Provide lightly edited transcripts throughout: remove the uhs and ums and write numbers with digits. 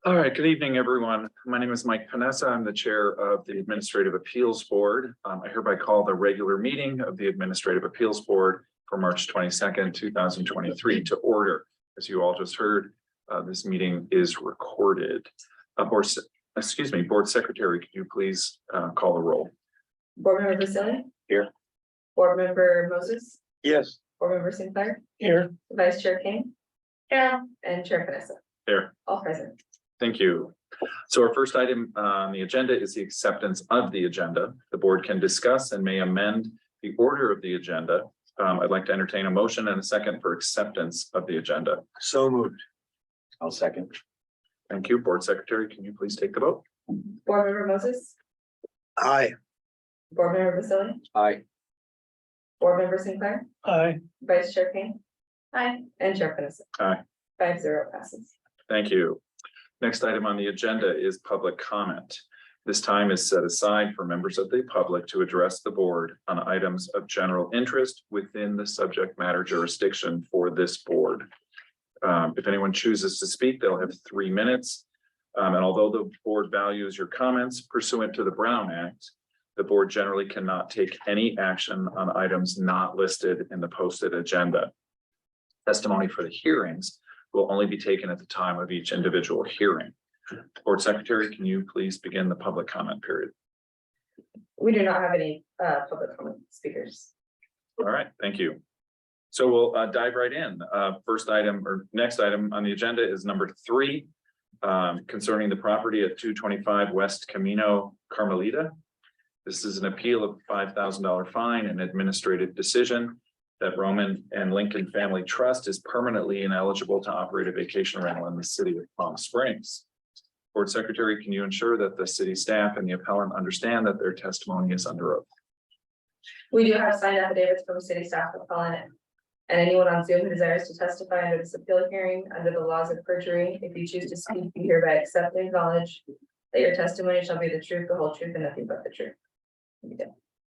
All right, good evening, everyone. My name is Mike Panessa. I'm the chair of the Administrative Appeals Board. I hereby call the regular meeting of the Administrative Appeals Board for March 22nd, 2023 to order. As you all just heard, this meeting is recorded. Board Secretary, could you please call the roll? Board Member Vasily? Here. Board Member Moses? Yes. Board Member Sinclair? Here. Vice Chair King? Yeah. And Chair Panessa? Here. All present. Thank you. So our first item on the agenda is the acceptance of the agenda. The board can discuss and may amend the order of the agenda. I'd like to entertain a motion and a second for acceptance of the agenda. So moved. I'll second. Thank you. Board Secretary, can you please take the vote? Board Member Moses? Aye. Board Member Vasily? Aye. Board Member Sinclair? Aye. Vice Chair King? Aye. And Chair Panessa? Aye. 5-0 passes. Thank you. Next item on the agenda is public comment. This time is set aside for members of the public to address the board on items of general interest within the subject matter jurisdiction for this board. If anyone chooses to speak, they'll have 3 minutes. And although the board values your comments pursuant to the Brown Act, the board generally cannot take any action on items not listed in the posted agenda. Testimony for the hearings will only be taken at the time of each individual hearing. Board Secretary, can you please begin the public comment period? We do not have any public comment speakers. All right, thank you. So we'll dive right in. First item or next item on the agenda is number 3, concerning the property at 225 West Camino Carmelita. This is an appeal of $5,000 fine and administrative decision that Roman and Lincoln Family Trust is permanently ineligible to operate a vacation rental in the city of Palm Springs. Board Secretary, can you ensure that the city staff and the appellant understand that their testimony is under oath? We do have signed affidavits from city staff appellant and anyone on Zoom who desires to testify under this appeal hearing under the laws of perjury. If you choose to speak, you hereby accept and acknowledge that your testimony shall be the truth, the whole truth, and nothing but the truth.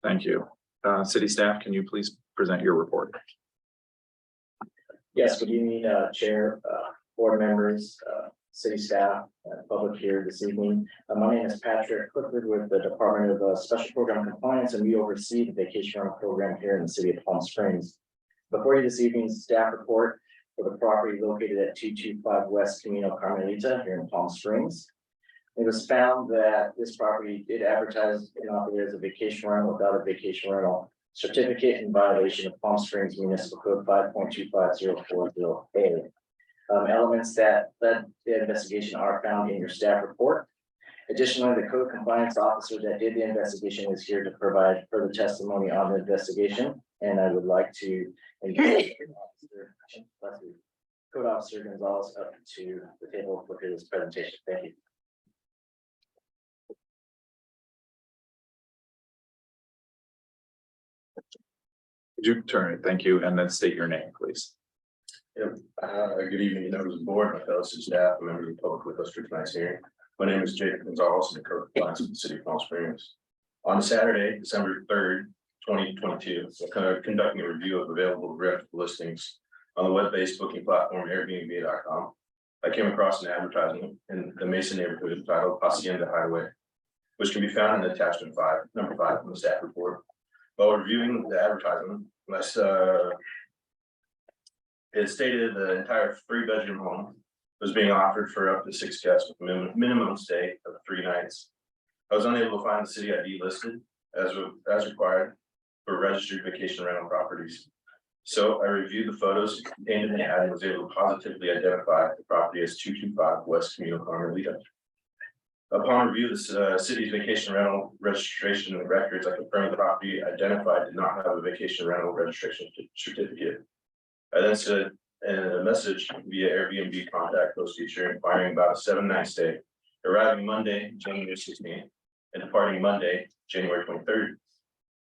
Thank you. City staff, can you please present your report? Yes, good evening, Chair, board members, city staff, public here this evening. My name is Patrick Clifford with the Department of Special Program Compliance, and we oversee the vacation rental program here in the city of Palm Springs. Before you this evening's staff report for the property located at 225 West Camino Carmelita here in Palm Springs. It was found that this property did advertise and operate as a vacation rental without a vacation rental certificate in violation of Palm Springs Municipal Code 5.25040A. Elements that led the investigation are found in your staff report. Additionally, the code compliance officer that did the investigation is here to provide further testimony on the investigation. And I would like to invite Code Officer Gonzalez up to the table for his presentation. Thank you. Could you turn it? Thank you. And then state your name, please. Good evening, members of the board, my fellow city staff, and members of the public with us for tonight's hearing. My name is Jacob Gonzalez, and the code compliance with the city of Palm Springs. On Saturday, December 3rd, 2022, we're conducting a review of available rental listings on the web-based booking platform Airbnb.com. I came across an advertisement in the Mason neighborhood entitled Hacienda Highway, which can be found in attachment number 5 from the staff report. While reviewing the advertisement, it stated the entire 3-bedroom home was being offered for up to 6 guests with a minimum stay of 3 nights. I was unable to find the city ID listed as required for registered vacation rental properties. So I reviewed the photos contained in the ad and was able to positively identify the property as 225 West Camino Carmelita. Upon review of the city's vacation rental registration and records, I confirmed the property identified did not have a vacation rental registration certificate. I then sent a message via Airbnb contact post feature inquiring about a 7-night stay, arriving Monday, January 16th, and departing Monday, January 23rd.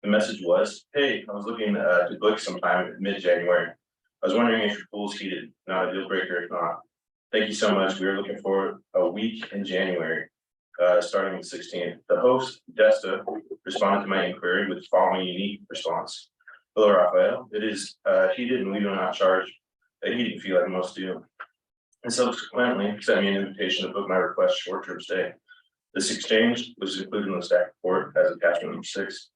The message was, hey, I was looking to book sometime mid-January. I was wondering if your pool's heated, not a deal breaker if not. Thank you so much. We were looking for a week in January, starting with 16th. The host, Desta, responded to my inquiry with the following unique response. Hello, Rafael. It is heated and we do not charge a heating fee like most do. And subsequently sent me an invitation to book my request short-term stay. This exchange was included in the staff report as attachment number 6.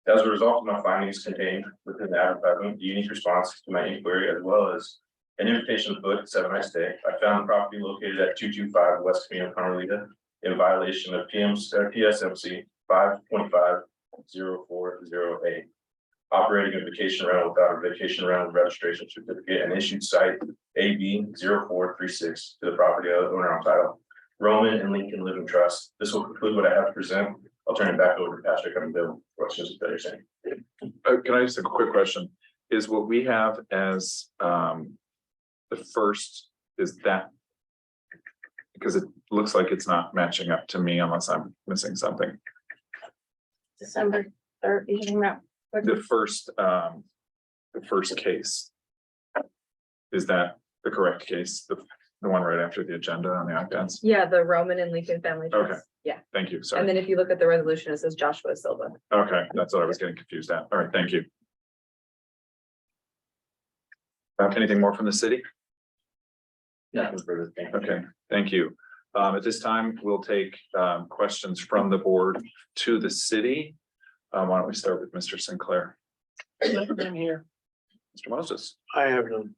As a result of my findings contained within the advertisement, the unique response to my inquiry, as well as an invitation to book 7-night stay, I found the property located at 225 West Camino Carmelita in violation of PSMC 525-0408. Operating a vacation rental without a vacation rental registration certificate and issued site AB 0436 to the property owner on title, Roman and Lincoln Living Trust. This will conclude what I have to present. I'll turn it back over to Patrick. I'm available for questions that you're saying. Can I ask a quick question? Is what we have as the first, is that? Because it looks like it's not matching up to me unless I'm missing something. December 3rd, you talking about? The first case. Is that the correct case? The one right after the agenda on the iPads? Yeah, the Roman and Lincoln Family Trust. Okay. Yeah, Thank you, and sorry. then if you look at the resolution, it says Joshua Silva. Okay, that's what I was getting confused at. All right, thank you. Anything more from the city? Nothing further. Thank you. Okay, thank you. At this time, we'll take questions from the board to the city. Why don't we start with Mr. Sinclair? I'm here. Mr. Moses, I have none.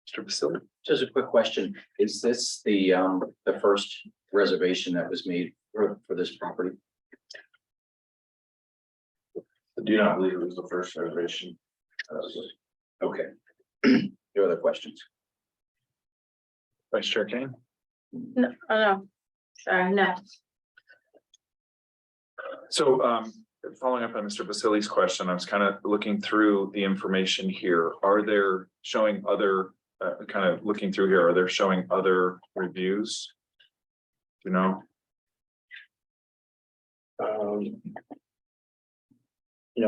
Mr. Vasily? Just a quick question. Is this the first reservation that was made for this property? I do not believe it was the first reservation. Okay. No other questions? Vice Chair Kane? No, oh, no. Sorry, no. So following up on Mr. Vasily's question, I was kind of looking through the information here. Are there showing other kind of looking through here? Are there showing other reviews? You know,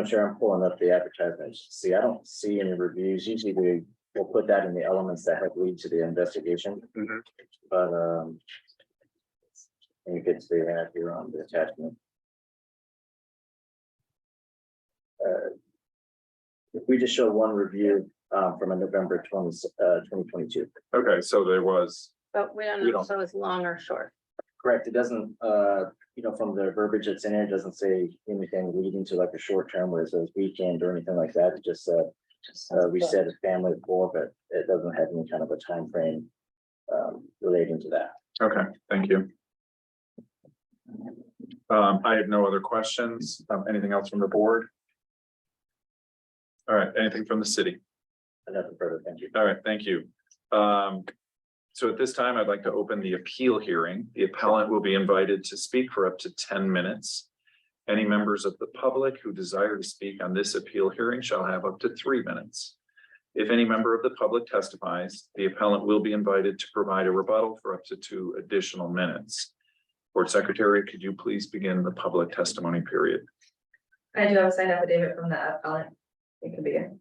Chair, I'm pulling up the advertisements. See, I don't see any reviews. Usually we'll put that in the elements that have lead to the investigation. Mhm. But and you could see that here on the attachment. If we just show one review from a November 2022. okay, so there was, But we don't We know don't- if it was long or short. Correct. It doesn't, from the verbiage that's in there, it doesn't say anything leading to like a short term where it says weekend or anything like that. It just said, we said a family of 4, but it doesn't have any kind of a time frame relating to that. okay, thank you. I have no other questions. Anything else from the board? All right, anything from the city? Nothing further. Thank you. All right, thank you. So at this time, I'd like to open the appeal hearing. The appellant will be invited to speak for up to 10 minutes. Any members of the public who desire to speak on this appeal hearing shall have up to 3 minutes. If any member of the public testifies, the appellant will be invited to provide a rebuttal for up to 2 additional minutes. Board Secretary, could you please begin the public testimony period? I do have a signed affidavit from the appellant. You can begin.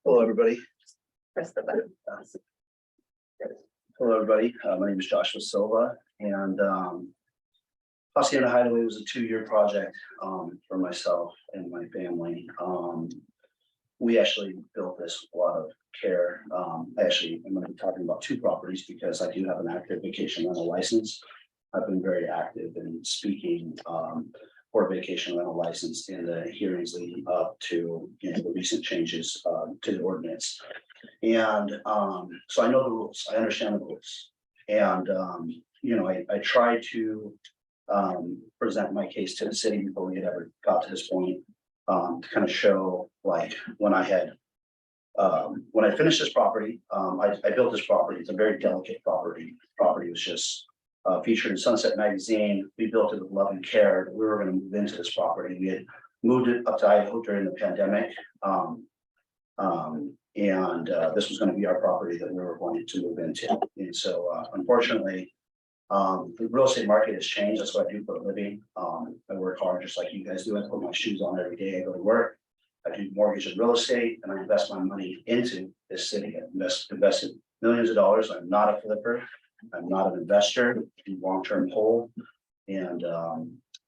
Hello, everybody. Press the button. Hello, everybody. My name is Joshua Silva, and Hacienda Hideaway was a 2-year project for myself and my family. We actually built this with a lot of care. I'm going to be talking about 2 properties because I do have an active vacation rental license. I've been very active in speaking for a vacation rental license in the hearings leading up to the recent changes to the ordinance. And so I know the rules, I understand the rules. And I try to present my case to the city before we had ever got to this point, to kind of show like when I finished this property, I built this property. It's a very delicate property. Property was just featured in Sunset Magazine. We built it with love and care. We were going to move into this property. We had moved it up to Idaho during the pandemic. This was going to be our property that we were going to move into. And so unfortunately, the real estate market has changed. That's what I do for a living. I work hard just like you guys do. I put my shoes on every day. I go to work. I do mortgage and real estate, and I invest my money into this city. I invested millions of dollars. I'm not a flipper. I'm not an investor. I do long-term hold. And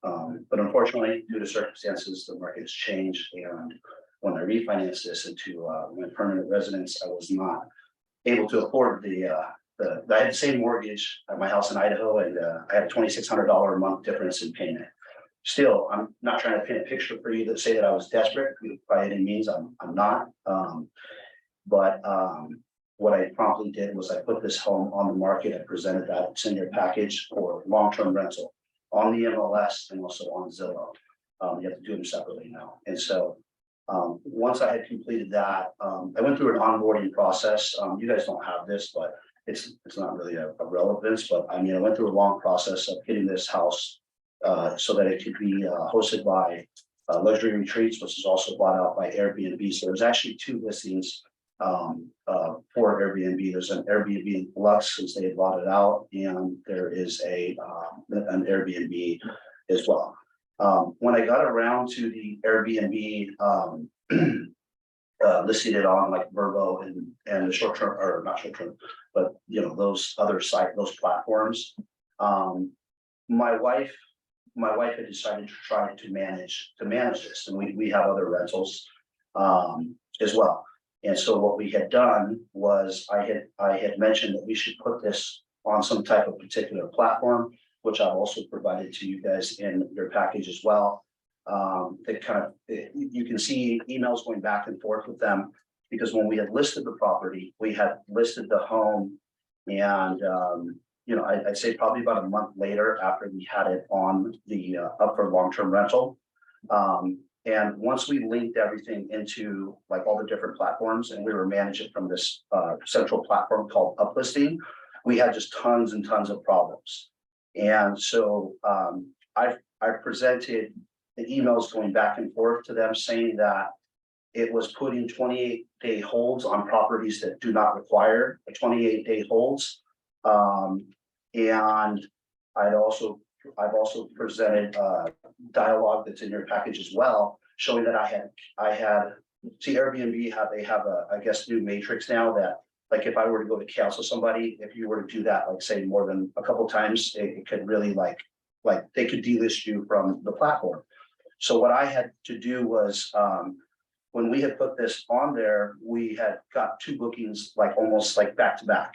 but unfortunately, due to circumstances, the market has changed, and when I refinanced this into my permanent residence, I was not able to afford I had the same mortgage at my house in Idaho, and I had a $2,600 a month difference in payment. Still, I'm not trying to paint a picture for you that say that I was desperate by any means. I'm not. But what I promptly did was I put this home on the market. I presented that. It's in your package for long-term rental on the MLS and also on Zillow. You have to do them separately now. And so once I had completed that, I went through an onboarding process. You guys don't have this, but it's not really a relevance. But I mean, I went through a long process of getting this house so that it could be hosted by Luxury Retreats, which is also bought out by Airbnb. So there's actually 2 listings for Airbnb. There's an Airbnb Lux since they had bought it out, and there is an Airbnb as well. When I got around to the Airbnb listing it on like Vrbo and the short term, or not short term, but you know, those other those platforms, my wife had decided to try to manage this, and we have other rentals as well. And so what we had done was I had mentioned that we should put this on some type of particular platform, which I've also provided to you guys in your package as well. That kind of, you can see emails going back and forth with them, because when we had listed the property, we had listed the home, and you know, I'd say probably about a month later after we had it on the up for long-term rental. And once we linked everything into like all the different platforms, and we were managing from this central platform called Uplisting, we had just tons and tons of problems. And so I presented the emails going back and forth to them saying that it was putting 28-day holds on properties that do not require a 28-day holds. And I've also presented dialogue that's in your package as well, showing that I had see Airbnb they have a, I guess, new matrix now that, like, if I were to go to cancel somebody, if you were to do that, like say more than a couple times, it could really like they could delist you from the platform. So what I had to do was, when we had put this on there, we had got 2 bookings, like almost like back to back.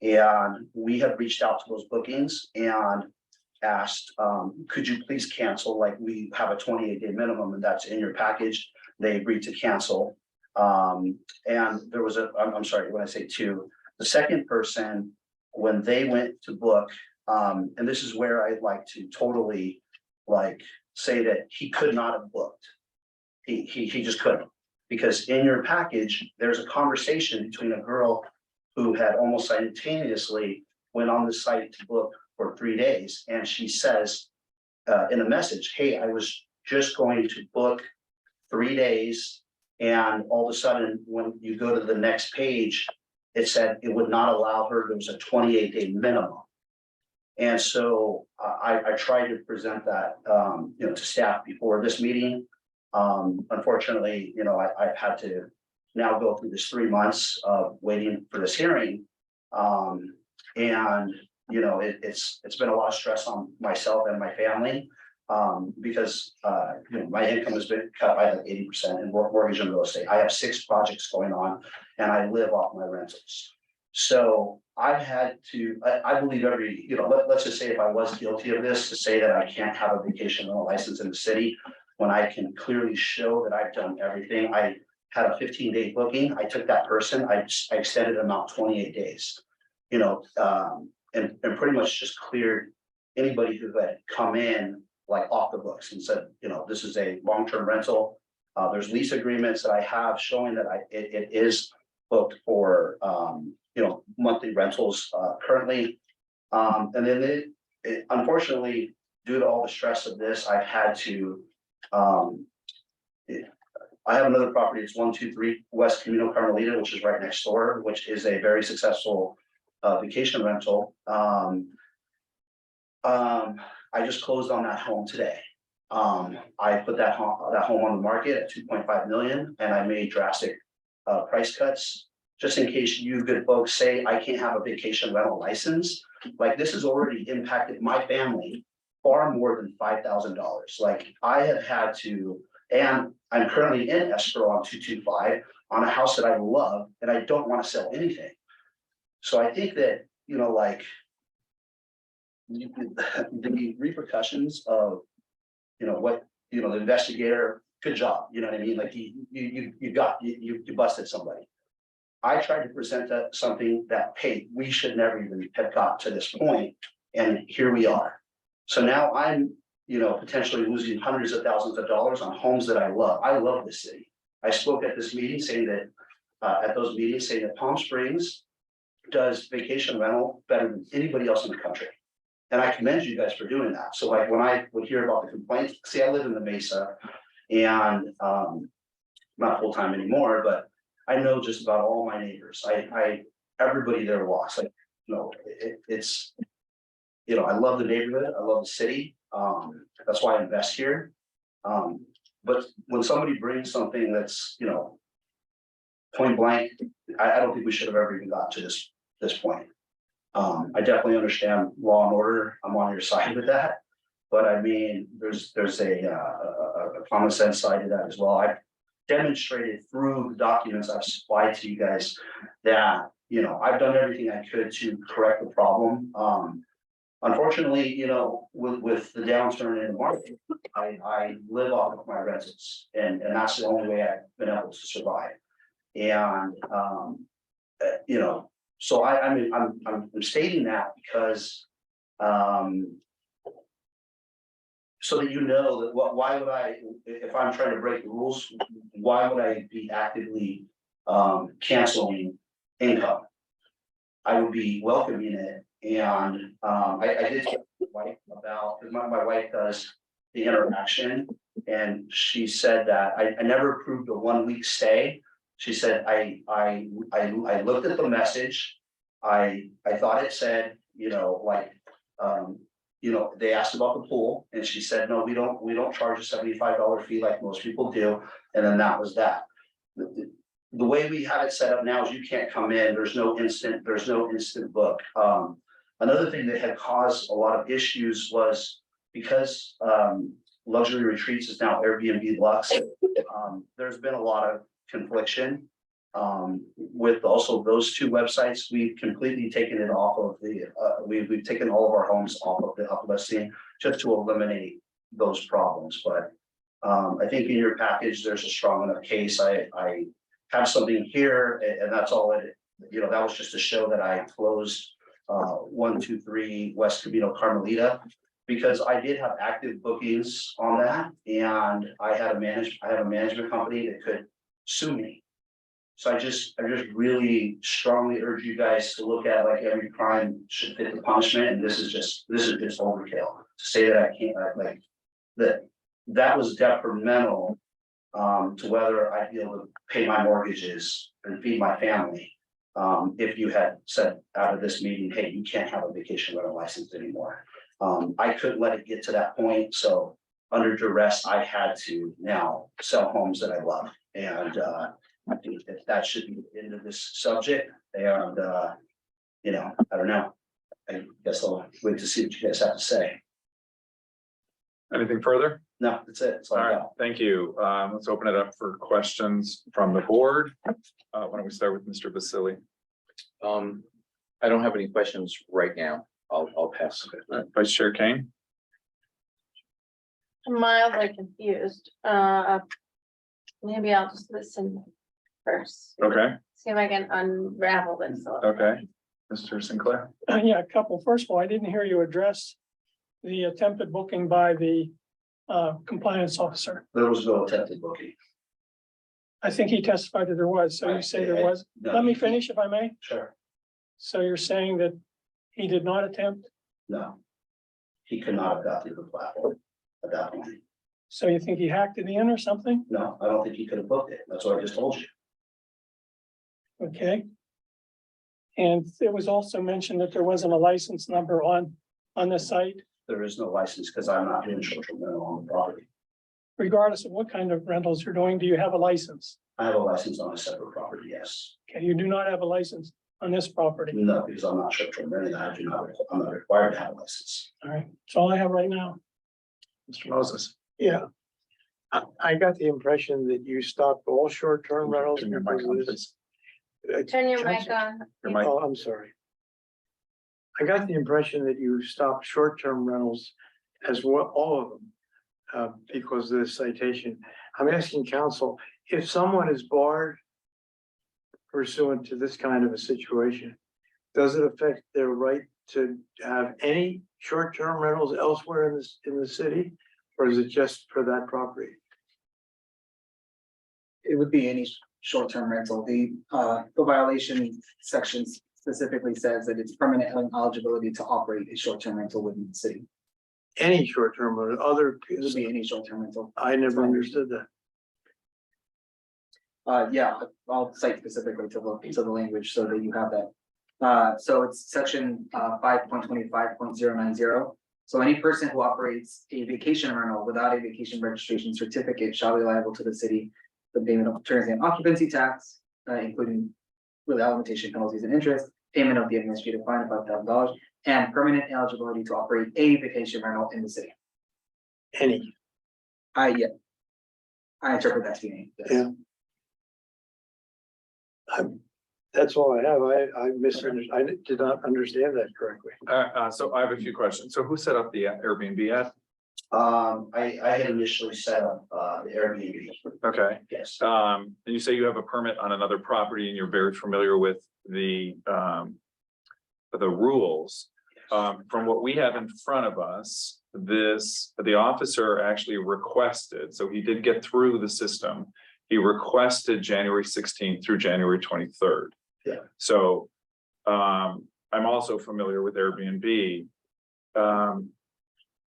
And we had reached out to those bookings and asked, could you please cancel? Like, we have a 28-day minimum, and that's in your package. They agreed to cancel. And there was I'm sorry, when I say 2, the second person, when they went to book, and this is where I'd like to totally like say that he could not have booked. He just couldn't, because in your package, there's a conversation between a girl who had almost simultaneously went on the site to book for 3 days. And she says in a message, hey, I was just going to book 3 days. And all of a sudden, when you go to the next page, it said it would not allow her. There was a 28-day minimum. And so I tried to present that, you know, to staff before this meeting. Unfortunately, you know, I've had to now go through this 3 months of waiting for this hearing. And, you know, it's been a lot of stress on myself and my family, because, you know, my income has been cut by like 80% in mortgage and real estate. I have 6 projects going on, and I live off my rentals. So I've had to, I believe every, you know, let's just say if I was guilty of this, to say that I can't have a vacation rental license in the city, when I can clearly show that I've done everything. I had a 15-day booking. I took that person, I extended them out 28 days, you know, and pretty much just cleared anybody who had come in like off the books and said, you know, this is a long-term rental. There's lease agreements that I have showing that it is booked for, you know, monthly rentals currently. And then unfortunately, due to all the stress of this, I've had to, I have another property. It's 123 West Camino Carmelita, which is right next door, which is a very successful vacation rental. I just closed on that home today. I put that home on the market at 2.5 million, and I made drastic price cuts, just in case you good folks say I can't have a vacation rental license. Like, this has already impacted my family far more than $5,000. Like, I have had to, and I'm currently in escrow on 225 on a house that I love and I don't want to sell anything. So I think that, you know, like. The repercussions of, you know, what, you know, the investigator, good job, you know what I mean? Like you busted somebody. I tried to present that something that, hey, we should never even have got to this point, and here we are. So now I'm, you know, potentially losing hundreds of thousands of dollars on homes that I love. I love this city. I spoke at this meeting saying that, at those meetings saying that Palm Springs does vacation rental better than anybody else in the country. And I commend you guys for doing that. So like when I would hear about the complaints, see, I live in the Mesa and not full-time anymore, but I know just about all my neighbors. Everybody there walks, like, you know, it's, you know, I love the neighborhood. I love the city. That's why I invest here. But when somebody brings something that's, you know, point blank, I don't think we should have ever even got to this point. I definitely understand law and order. I'm on your side with that. But I mean, there's a common sense side to that as well. I've demonstrated through the documents I've supplied to you guys that, you know, I've done everything I could to correct the problem. Unfortunately, you know, with the downturn in the market, I live off of my rentals, and that's the only way I've been able to survive. And you know, so I mean, I'm stating that because so that you know that why would I, if I'm trying to break the rules, why would I be actively canceling income? I would be welcoming it. And I did talk to my wife about, because my wife does the interaction, and she said that I never approved a 1 week stay. She said, I looked at the message. I thought it said, you know, like, you know, they asked about the pool, and she said, no, we don't charge a $75 fee like most people do. And then that was that. The way we have it set up now is you can't come in, there's no instant book. Another thing that had caused a lot of issues was because Luxury Retreats is now Airbnb Lux. There's been a lot of confliction with also those two websites. We've completely taken it off of the we've taken all of our homes off of the uplisting just to eliminate those problems. But I think in your package there's a strong enough case. I have something here, and that's all it, you know, that was just to show that I closed 123 West Camino Carmelita, because I did have active bookings on that, and I have a management company that could sue me. So I just really strongly urge you guys to look at, like, every crime should fit the punishment, and this is just overkill. To say that I can't, like, that was detrimental to whether I'd be able to pay my mortgages and feed my family. If you had said out of this meeting, hey, you can't have a vacation rental license anymore. I couldn't let it get to that point. So under duress, I had to now sell homes that I love. And I think that should be the end of this subject. And you know, I don't know. I guess I'll wait to see what you guys have to say. Anything further? No, that's it. That's all All I right, got. thank you. Let's open it up for questions from the board. Why don't we start with Mr. Vasili? I don't have any questions right now. I'll pass. Vice Chair Kane? I'm mildly confused. Maybe I'll just listen first, Okay, see if I can unravel this. a little. okay. Mr. Sinclair? Yeah, a couple. First of all, I didn't hear you address the attempted booking by the compliance officer. There was no attempted booking. I think he testified that there was, so you say there was. No, Let me finish if I may. Sure. So you're saying that he did not attempt, No. He could not have got through the platform at that point. so you think he hacked it in or something? No, I don't think he could have booked it. That's what I just told you. Okay. And it was also mentioned that there wasn't a license number on the site, There is no license because I'm not doing short-term rental on the property. regardless of what kind of rentals you're doing. Do you have a license? I have a license on a separate property, yes. Okay, you do not have a license on this property. No, because I'm not short-term renting. I'm not required to have a license. All right, that's all I have right now. Mr. Moses? Yeah. I got the impression that you stopped all short-term rentals. Turn your mic because on, of this. please. Turn your mic on. Your mic. Oh, I'm sorry. I got the impression that you stopped short-term rentals as well, all of them, because of this citation. I'm asking council, if someone is barred pursuant to this kind of a situation, does it affect their right to have any short-term rentals elsewhere in the city? Or is it just for that property? It would be any short-term rental. The violation section specifically says that it's permanent eligibility to operate a short-term rental within the city. Any short-term or other, It would be any short-term rental. I never understood that. Yeah, I'll cite specifically to the language so that you have that. So it's section 5.25.090. So any person who operates a vacation rental without a vacation registration certificate shall be liable to the city for the payment of transient occupancy tax, including without limitation penalties and interest, payment of the administrative fine of $5,000, and permanent eligibility to operate a vacation rental in the city. Any, I interpret that to be any. Yes. Yeah. That's all I have. I misunderstood. I did not understand that correctly. So I have a few questions. So who set up the Airbnb ad? I had initially set up, the Airbnb, Okay, yes. and you say you have a permit on another property and you're very familiar with the rules. From what we have in front of us, the officer actually requested, so he did get through the system. He requested January 16th through January 23rd. Yeah. So, I'm also familiar with Airbnb.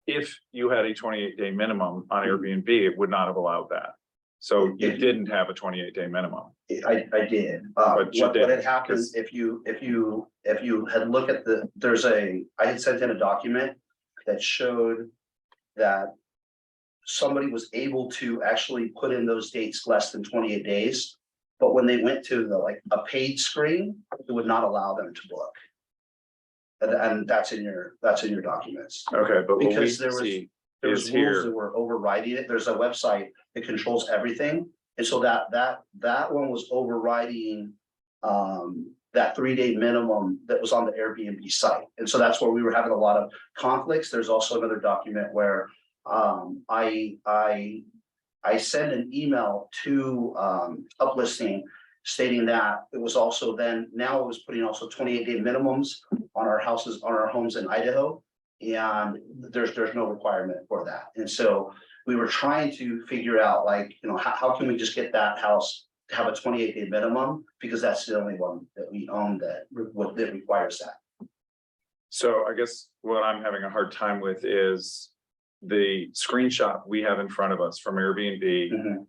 If you had a 28-day minimum on Airbnb, it would not have allowed that. So you didn't have a 28-day minimum. I did, But you what did, had happened, if you had looked at I had sent in a document that showed that somebody was able to actually put in those dates less than 28 days. But when they went to a paid screen, it would not allow them to book. And that's in your documents. Okay, but what we Because there was see There is was rules here, that were overriding it. There's a website that controls everything. And so that one was overriding that 3-day minimum that was on the Airbnb site. And so that's where we were having a lot of conflicts. There's also another document where I sent an email to Uplisting stating that it was also now it was putting also 28-day minimums on our houses, on our homes in Idaho. And there's no requirement for that. And so we were trying to figure out how can we just get that house to have a 28-day minimum, because that's the only one that we own that requires that. so I guess what I'm having a hard time with is the screenshot we have in front of us from Airbnb. Mhm.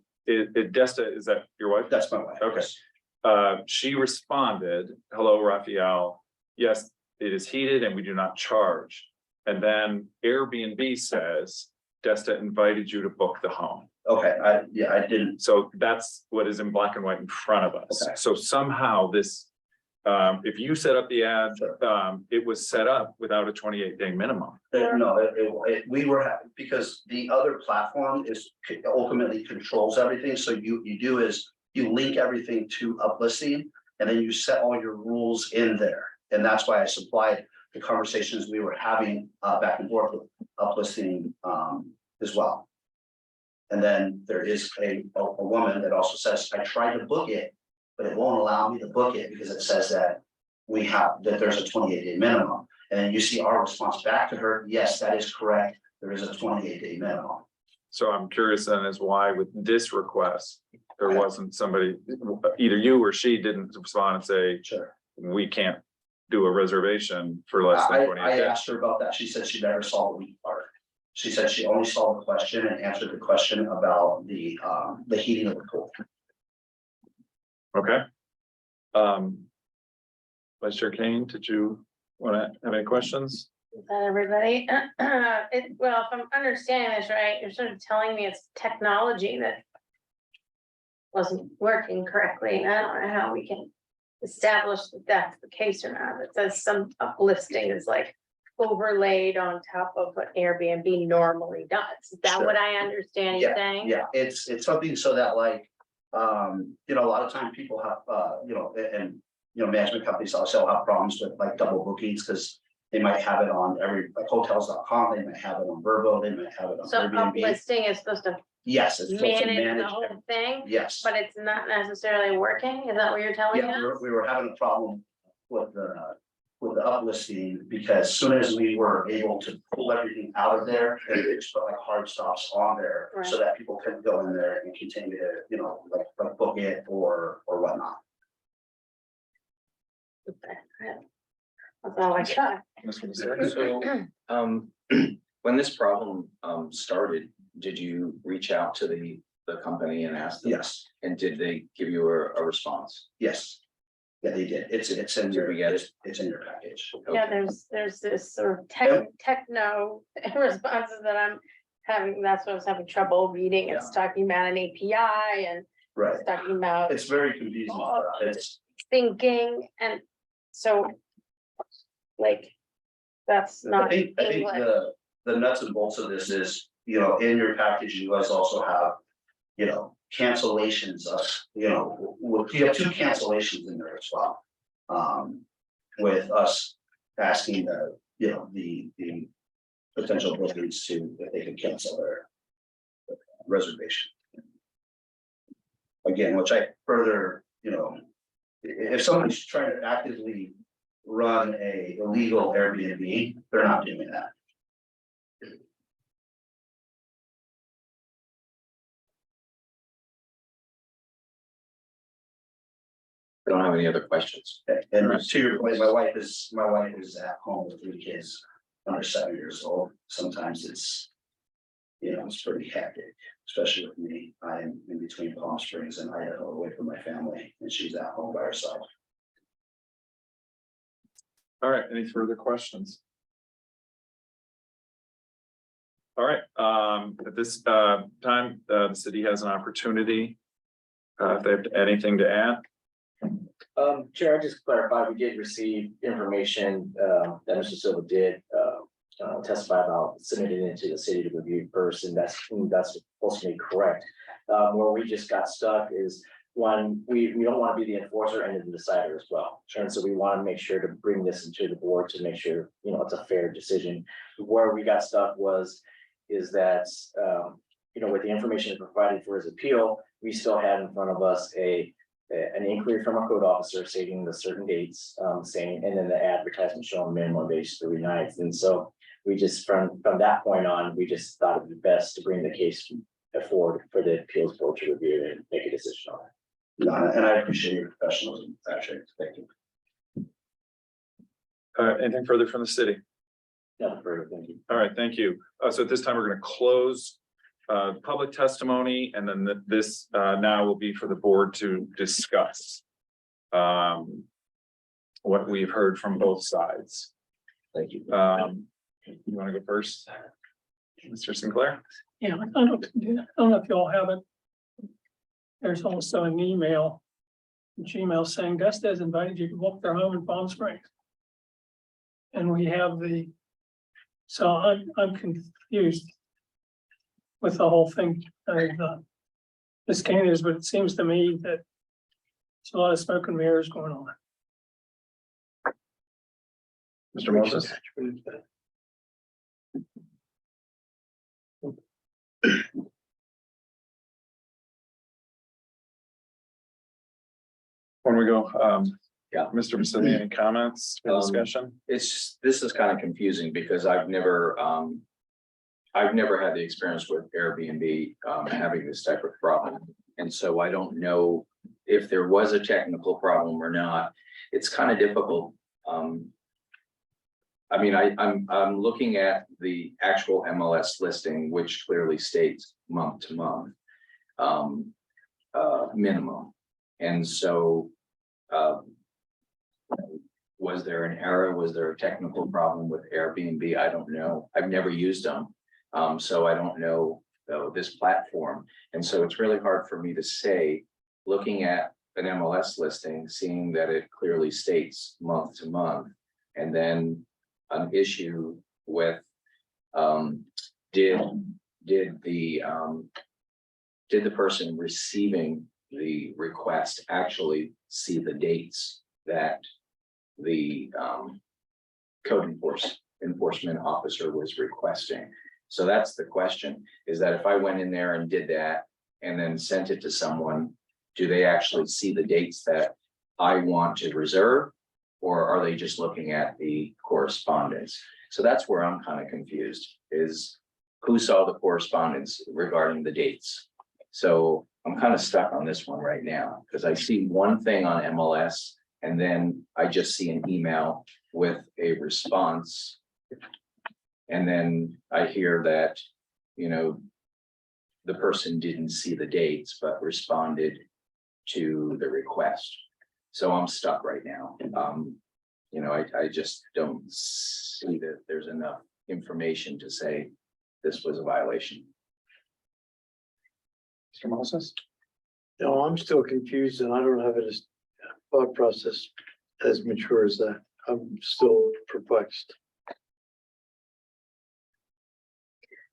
Desta, is that your wife? That's my wife. Okay. She responded, hello, Raphael. Yes, it is heated and we do not charge. And then Airbnb says, Desta invited you to book the home. Okay, I didn't. So that's what is in black and white in front of us. Okay. So somehow this, if you set up the ad, it was set up without a 28-day minimum. No, we were, because the other platform ultimately controls everything. So you do is you link everything to Uplisting, and then you set all your rules in there. And that's why I supplied the conversations we were having back and forth with Uplisting as well. And then there is a woman that also says, I tried to book it, but it won't allow me to book it because it says that there's a 28-day minimum. And then you see our response back to her, yes, that is correct. There is a 28-day minimum. So I'm curious then as why with this request, there wasn't somebody, either you or she didn't respond and say, Sure. we can't do a reservation for less than 28 I days. asked her about that. She said she never saw the week part. She said she only saw the question and answered the question about the heating of the pool. Okay. Vice Chair Kane, did you want to have any questions? Is that everybody? Well, if I'm understanding this right, you're sort of telling me it's technology that wasn't working correctly, and I don't know how we can establish that that's the case or not. It says some uplisting is like overlaid on top of what Airbnb normally does. Is that what I understand you saying? Yeah, it's something so that like, you know, a lot of time people have, and, management companies also have problems with like double bookings, because they might have it on like hotels.com, they might have it on Vrbo, they might have it on So Airbnb. uplisting is supposed to Yes, it's supposed to manage the manage, whole thing, yes. but it's not necessarily working? Is that what you're telling Yeah, us? we were having a problem with the uplisting, because as soon as we were able to pull everything out of there, and it just put like hard stops on there, so that people couldn't go in there and continue to, like book it or whatnot. Okay, that's all I got. Mr. Becerra? So, when this problem started, did you reach out to the company and ask them? Yes, And did they give you a response? yes. Yeah, they did. It's in Did your, we get it? it's in your package. Yeah, Okay. there's this sort of techno responses that I'm having, that's what I was having trouble reading. It's talking about an API and Right. it's talking about It's very confusing. It's, thinking, and so like, that's I not think English. the nuts and bolts of this is, in your package, you guys also have, cancellations of, you have 2 cancellations in there as well. With us asking the potential bookings to, if they can cancel their reservation. Again, which I further, if someone's trying to actively run a illegal Airbnb, they're not doing that. I don't have any other questions. And to your point, my wife is at home with 3 kids under 7 years old. Sometimes it's, it's pretty hectic, especially with me. I am in between Palm Springs and Idaho, away from my family, and she's at home by herself. All right, any further questions? All right, at this time, the city has an opportunity. If they have anything to add. Chair, I just clarify, we did receive information, that Mr. Silva did, testify about, submitted into the city to review first, and that's supposed to be correct. Where we just got stuck is, one, we don't want to be the enforcer and the decider as well. And so we want to make sure to bring this into the board to make sure, it's a fair decision. Where we got stuck is that, with the information provided for his appeal, we still had in front of us an inquiry from a code officer stating the certain dates, saying, and then the advertisement showing minimum base 3 nights. And so we just, from that point on, we just thought it'd be best to bring the case forward for the appeals board to review it and make a decision on it. No, and I appreciate your professionalism, actually. Thank you. Anything further from the city? Nothing further, thank you. All right, thank you. So at this time, we're going to close public testimony, and then this now will be for the board to discuss what we've heard from both sides. Thank you. You want to go first, Mr. Sinclair? Yeah, I don't know if you all have it. There's also an email, Gmail saying Desta has invited you to book their home in Palm Springs. And we have so I'm confused with the whole thing. This can is, but it seems to me that there's a lot of smoke and mirrors going on. Mr. Moses? When we go, Yeah. Mr. Vasily, any comments or discussion? This is kind of confusing because I've never had the experience with Airbnb having this type of problem. And so I don't know if there was a technical problem or not. It's kind of difficult. I mean, I'm looking at the actual MLS listing, which clearly states month to month minimum. And so was there an error? Was there a technical problem with Airbnb? I don't know. I've never used them. So I don't know this platform. And so it's really hard for me to say, looking at an MLS listing, seeing that it clearly states month to month, and then an issue with, did the person receiving the request actually see the dates that the, code enforcement officer was requesting? So that's the question, is that if I went in there and did that and then sent it to someone, do they actually see the dates that I want to reserve? Or are they just looking at the correspondence? So that's where I'm kind of confused, is who saw the correspondence regarding the dates? So I'm kind of stuck on this one right now, because I see one thing on MLS and then I just see an email with a response. And then I hear that, you know, the person didn't see the dates, but responded to the request. So I'm stuck right now. You know, I just don't see that there's enough information to say this was a violation. Mr. Moses? No, I'm still confused and I don't have a thought process as mature as that. I'm still perplexed.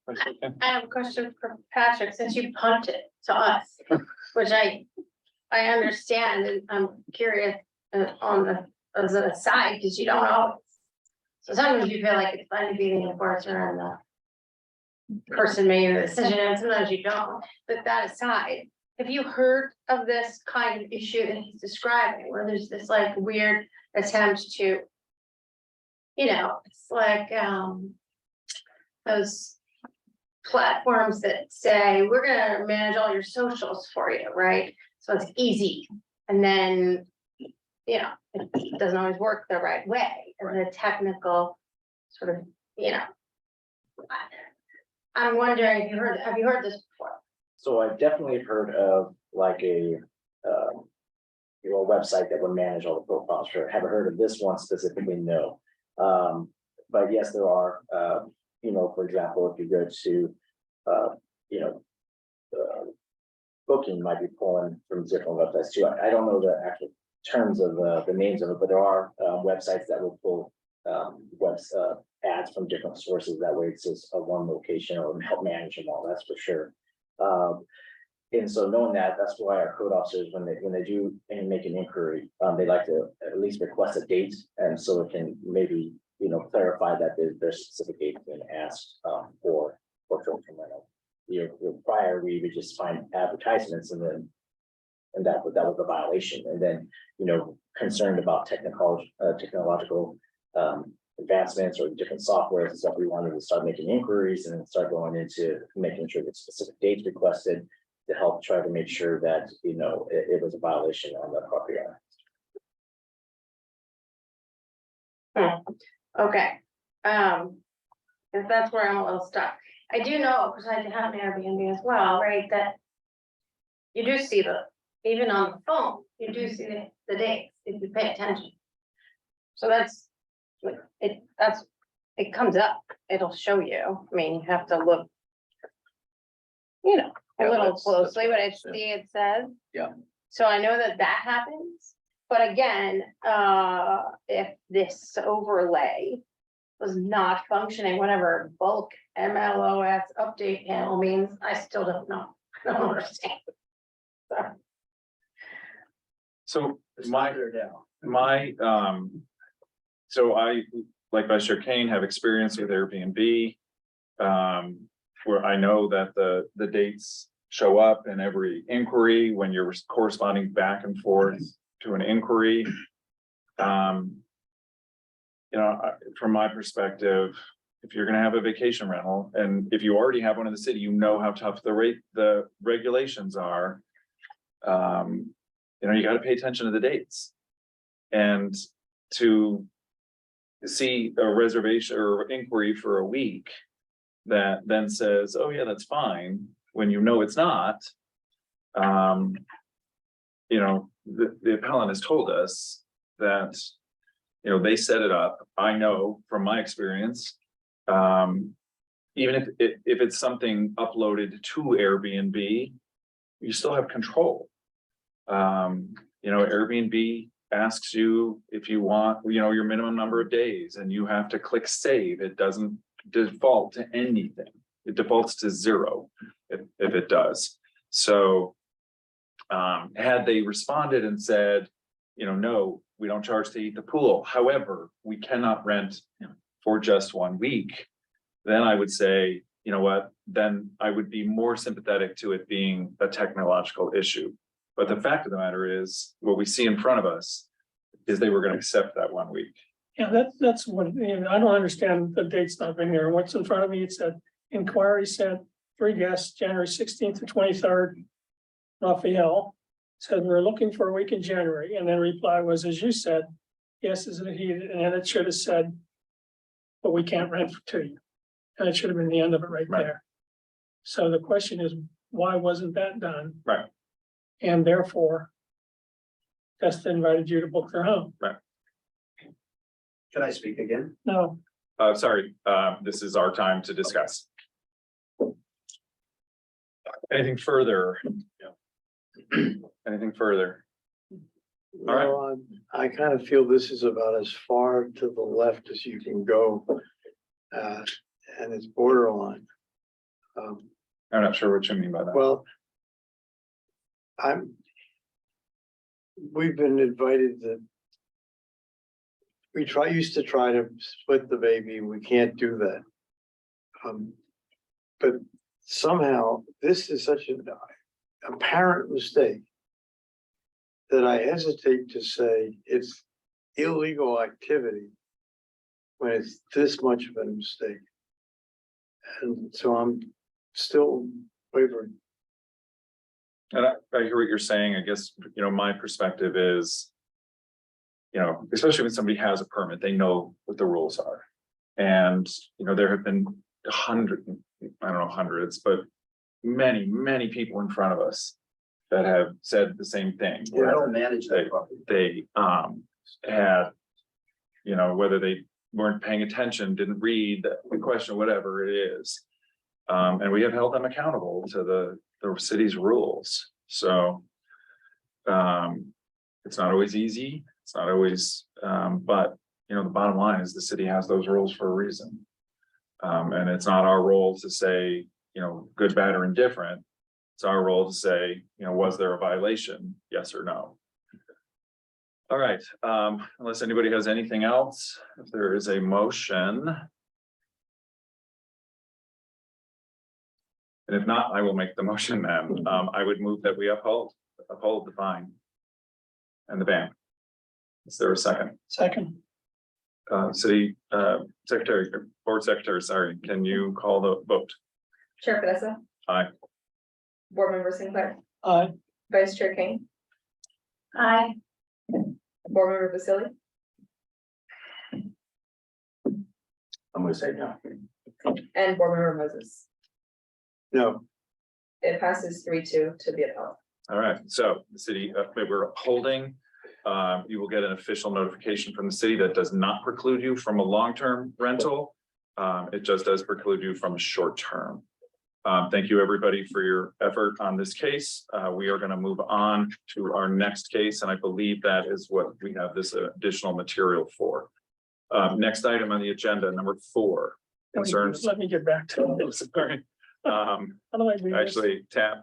I have a question for Patrick, since you punted to us, which I understand, and I'm curious on the, as an aside, because you don't always. So sometimes you feel like it's fun to be the enforcer and the person making the decision, and sometimes you don't. But that aside, have you heard of this kind of issue that he's describing, where there's this like weird attempt to, you know, it's like those platforms that say, we're gonna manage all your socials for you, right? So it's easy, and then, you know, it doesn't always work the right way, and the technical sort of, you know. I'm wondering, have you heard this before? So I definitely have heard of like a website that would manage all the profiles. Sure, haven't heard of this one specifically, no. But yes, there are, you know, for example, if you go to, you know, Booking might be pulling from different websites too. I don't know the actual terms of the names of it, but there are websites that will pull ads from different sources. That way it's just a one location or help manage them all, that's for sure. And so knowing that, that's why our code officers, when they do and make an inquiry, they like to at least request a date, and so it can maybe, you know, clarify that there's specific date being asked for short-term rental. You know, prior, we would just find advertisements and that was a violation. And then, you know, concerned about technological advancements or different softwares and stuff, we wanted to start making inquiries and start going into making sure that specific dates requested to help try to make sure that, you know, it was a violation on the property owner. Okay, if that's where I'm a little stuck. I do know, because I have an Airbnb as well, right, that you do see even on the phone, you do see the dates if you pay attention. So that's like, it comes up, it'll show you. I mean, you have to look, you know, a Yeah, little that's closely, but I what see it says. Yeah. So I know that happens, but again, if this overlay was not functioning, whatever bulk MLOS update panel means, I still don't know. I don't understand. So It's my, not there now. my, so I, like Vice Chair Kane, have experience with Airbnb. Where I know that the dates show up in every inquiry when you're corresponding back and forth to an inquiry. You know, from my perspective, if you're gonna have a vacation rental, and if you already have one in the city, you know how tough the regulations are. You know, you gotta pay attention to the dates. And to see a reservation or inquiry for a week that then says, oh yeah, that's fine, when you know it's not. You know, the appellant has told us that, you know, they set it up. I know from my experience, even if it's something uploaded to Airbnb, you still have control. You know, Airbnb asks you if you want, your minimum number of days and you have to click save. It doesn't default to anything. It defaults to 0 if it does. So had they responded and said, no, we don't charge to heat the pool. However, we cannot rent for just 1 week. Then I would say, you know what, then I would be more sympathetic to it being a technological issue. But the fact of the matter is, what we see in front of us is they were going to accept that 1 week. Yeah, that's what, I don't understand the dates not been here. What's in front of me, it said inquiry sent 3 guests, January 16th to 23rd. Raphael said we're looking for a week in January, and then reply was, as you said, yes, is it heated, and then it should have said, but we can't rent to you. And it should have been the end of it right there. So the question is, why wasn't that done? Right. And therefore, Vesta invited you to book their home. Can I speak again? No, Sorry, this is our time to discuss. Anything further? Anything further? All right. Well, I kind of feel this is about as far to the left as you can go. And it's borderline. I'm not sure what you mean by that. Well. We've been invited to. Used to try to split the baby, we can't do that. But somehow, this is such an apparent mistake. That I hesitate to say it's illegal activity. When it's this much of a mistake. And so I'm still wavering. And I hear what you're saying. I guess, my perspective is, especially when somebody has a permit, they know what the rules are. And, there have been hundreds, but many, many people in front of us that have said the same thing. Yeah, I don't manage that property. They had, whether they weren't paying attention, didn't read the question, whatever it is. And we have held them accountable to the city's rules. So it's not always easy. It's not always, but the bottom line is the city has those rules for a reason. And it's not our role to say, good, bad, or indifferent. It's our role to say, was there a violation? Yes or no? All right, unless anybody has anything else, if there is a motion. And if not, I will make the motion then. I would move that we uphold the fine. And the ban. Is there a second? second, City Secretary, Board Secretary, sorry, can you call the vote? Chair Pedesa. Aye. Board Member Sinclair, Vice Chair King, Aye. Board Member Vasily, I'm gonna say no. and Board Member Moses. No, It passes 3-2 to the appellant. All right, so the city, we're holding. You will get an official notification from the city that does not preclude you from a long-term rental. It just does preclude you from a short-term. Thank you, everybody, for your effort on this case. We are going to move on to our next case, and I believe that is what we have this additional material for. Next item on the agenda, number 4. Concerns. let me get back to it. Sorry. How do I do this? Actually, tap.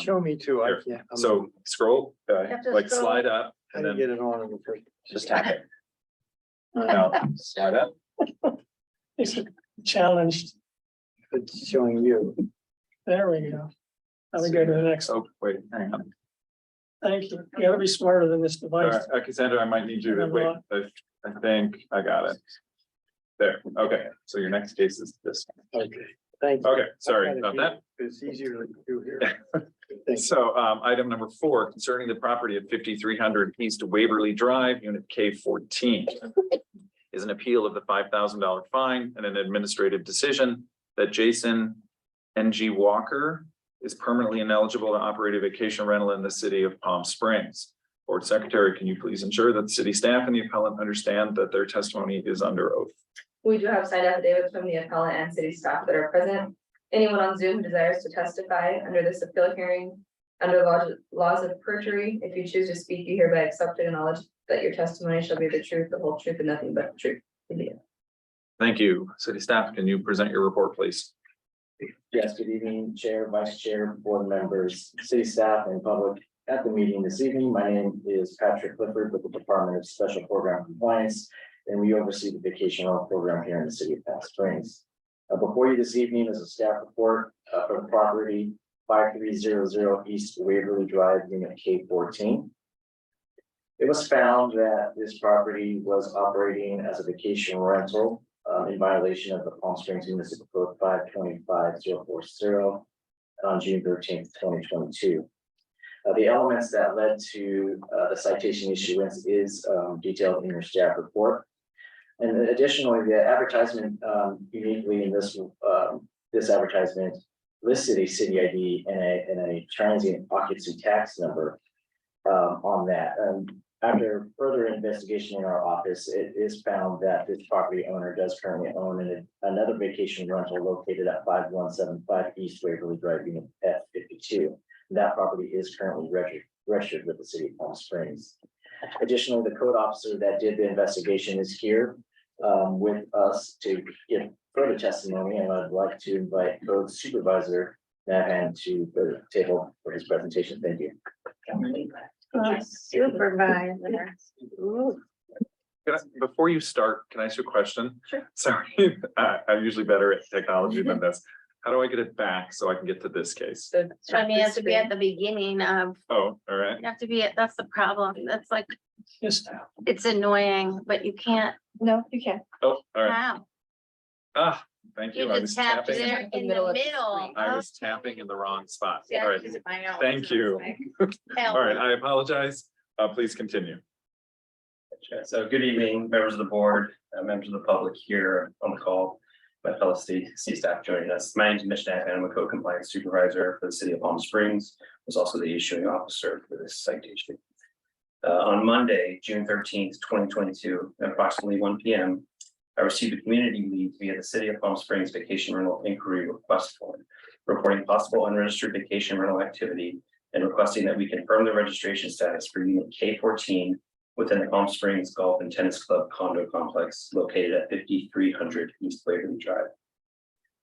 show me too, I here. can't. So scroll, have to like scroll. slide up How and do you then get it on in the first? just tap it. Now, slide up. It's challenged. It's showing you. There we go. Now we go to the next. Oh, wait, hang on. Thank you. You gotta be smarter than this All device. right, Cassandra, I might need you to wait. I think I got it. There, okay, so your next case is this. Okay, thank you. Okay, sorry about that. It's easier to do here. Thank you. So item number 4, concerning the property at 5300 East Waverly Drive, unit K14. Is an appeal of the $5,000 fine and an administrative decision that Jason NG Walker is permanently ineligible to operate a vacation rental in the city of Palm Springs. Board Secretary, can you please ensure that the city staff and the appellant understand that their testimony is under oath? We do have signed affidavits from the appellant and city staff that are present. Anyone on Zoom who desires to testify under this appeal hearing Under laws of perjury, if you choose to speak, you hereby accept and acknowledge that your testimony shall be the truth, the whole truth, and nothing but the truth. Thank you. City staff, can you present your report, please? Yes, good evening, Chair, Vice Chair, board members, city staff and public at the meeting this evening. My name is Patrick Clifford with the Department of Special Program Compliance, and we oversee the vacation rental program here in the city of Palm Springs. Before you this evening is a staff report for the property 5300 East Waverly Drive, Unit K14. It was found that this property was operating as a vacation rental in violation of the Palm Springs Municipal Code 525040 on June 13th, 2022. The elements that led to the citation issuance is detailed in your staff report. And additionally, the advertisement uniquely in this this advertisement listed a city ID and a transient occupancy tax number on that. After further investigation in our office, it is found that this property owner does currently own another vacation rental located at 5175 East Waverly Drive, Unit F52. That property is currently registered with the city of Palm Springs. Additionally, the code officer that did the investigation is here with us to give further testimony, and I'd like to invite code supervisor Nahan to the table for his presentation. Thank you. Supervisor. Ooh. Before you start, can I ask you a question? Sure. Sorry, I'm usually better at technology than this. How do I get it back so I can get to this case? So I mean, you have to be at the beginning of, Oh, all right. you have to be at, that's the problem. That's like, Just it's annoying, but you can't. No, you can't. Oh, all right. How? Ah, thank You you. I was just tap tapping. there in the Middle of the middle. screen. I was tapping in the wrong spot. Yeah, All right. use it by now. Thank you. Hell. All right, I apologize. Please continue. So good evening, members of the board, members of the public here on the call, my fellow city staff joining us. My name is Mitch Nahan. I'm a code compliance supervisor for the city of Palm Springs. Was also the issuing officer for this citation. On Monday, June 13th, 2022, at approximately 1 p.m. I received a community lead via the city of Palm Springs vacation rental inquiry request form, reporting possible unregistered vacation rental activity and requesting that we confirm the registration status for unit K14 within the Palm Springs Golf and Tennis Club condo complex located at 5300 East Waverly Drive.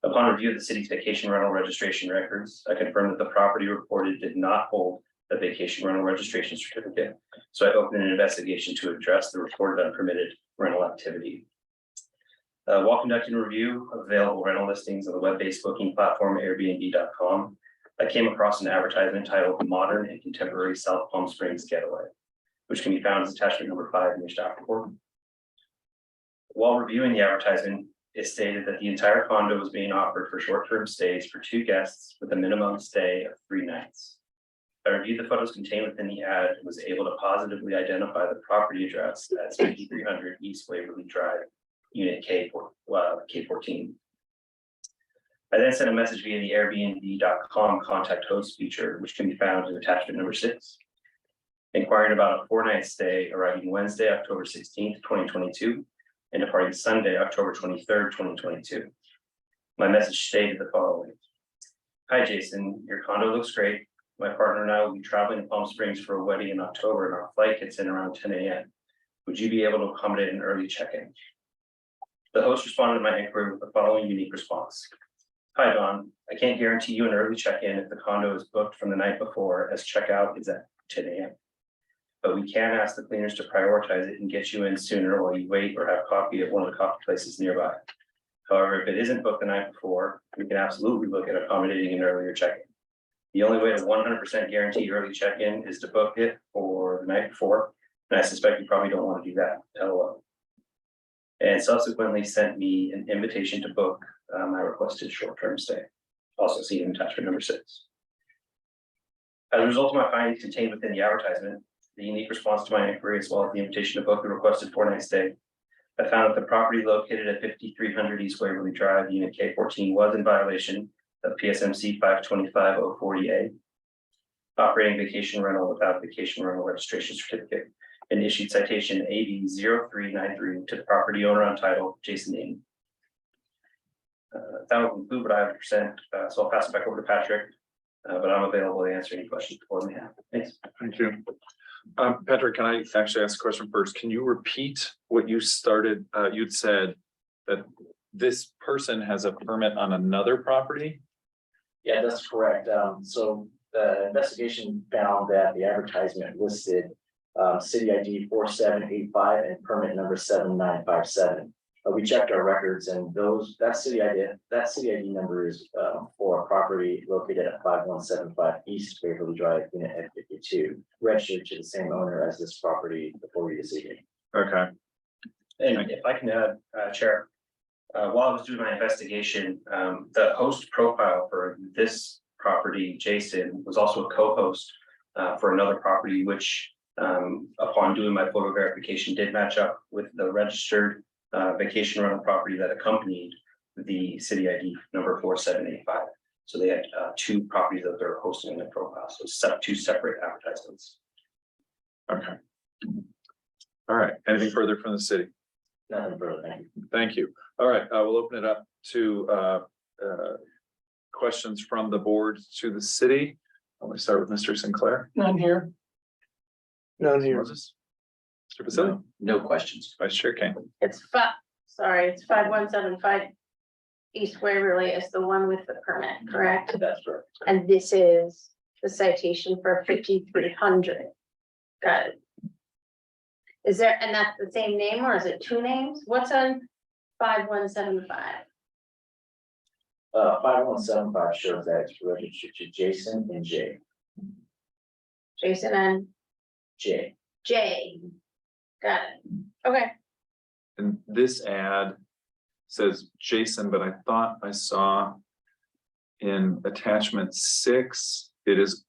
Upon review of the city's vacation rental registration records, I confirmed that the property reported did not hold a vacation rental registration certificate. So I opened an investigation to address the reported unpermitted rental activity. While conducting a review of available rental listings on the web-based booking platform Airbnb.com, I came across an advertisement titled Modern and Contemporary South Palm Springs Getaway, which can be found as attachment number 5 in your staff report. While reviewing the advertisement, it stated that the entire condo was being offered for short-term stays for 2 guests with a minimum stay of 3 nights. I reviewed the photos contained within the ad and was able to positively identify the property address as 5300 East Waverly Drive, Unit K14. I then sent a message via the Airbnb.com contact host feature, which can be found in attachment number 6, inquiring about a 4-night stay arriving Wednesday, October 16th, 2022, and departing Sunday, October 23rd, 2022. My message stated the following. Hi, Jason, your condo looks great. My partner and I will be traveling to Palm Springs for a wedding in October, and our flight gets in around 10 a.m. Would you be able to accommodate an early check-in? The host responded to my inquiry with the following unique response. Hi, Don. I can't guarantee you an early check-in if the condo is booked from the night before, as checkout is at 10 a.m. But we can ask the cleaners to prioritize it and get you in sooner while you wait or have coffee at one of the coffee places nearby. However, if it isn't booked the night before, we can absolutely look at accommodating an earlier check-in. The only way to 100% guarantee early check-in is to book it for the night before, and I suspect you probably don't want to do that. LOL. And subsequently sent me an invitation to book my requested short-term stay. Also seen in attachment number 6. As a result of my findings contained within the advertisement, the unique response to my inquiry, as well as the invitation to book the requested 4-night stay, I found that the property located at 5300 East Waverly Drive, Unit K14, was in violation of PSMC 525-040A, operating vacation rental without vacation rental registration certificate, and issued citation AB 0393 to the property owner on title, Jason Ing. That will conclude what I have to present, so I'll pass it back over to Patrick But I'm available to answer any questions the board may have. Thanks. Thank you. Patrick, can I actually ask a question first? Can you repeat what you started? You'd said that this person has a permit on another property? Yeah, that's correct. So the investigation found that the advertisement listed city ID 4785 and permit number 7957. We checked our records and that city ID number is for a property located at 5175 East Waverly Drive, unit F52, registered to the same owner as this property before you this evening. Okay, And if I can add, Chair, while I was doing my investigation, the host profile for this property, Jason, was also a co-host for another property, which upon doing my photo verification did match up with the registered vacation rental property that accompanied the city ID number 4785. So they had two properties that they're hosting in their profile, so two separate advertisements. okay. All right, anything further from the city? Nothing further, thank you. Thank you. All right, we'll open it up to questions from the board to the city. I'm gonna start with Mr. Sinclair. None here. None here. Moses? Mr. Vasily? No questions. Vice Chair Kane? It's 5175 East Waverly is the one with the permit, correct? That's correct. And this is the citation for 5300. Got it. Is there, and that's the same name or is it two names? What's on 5175? 5175 shows that it's registered to Jason and Jay. Jason and Jay. Jay. Got it. Okay. And this ad says Jason, but I thought I saw in attachment 6, is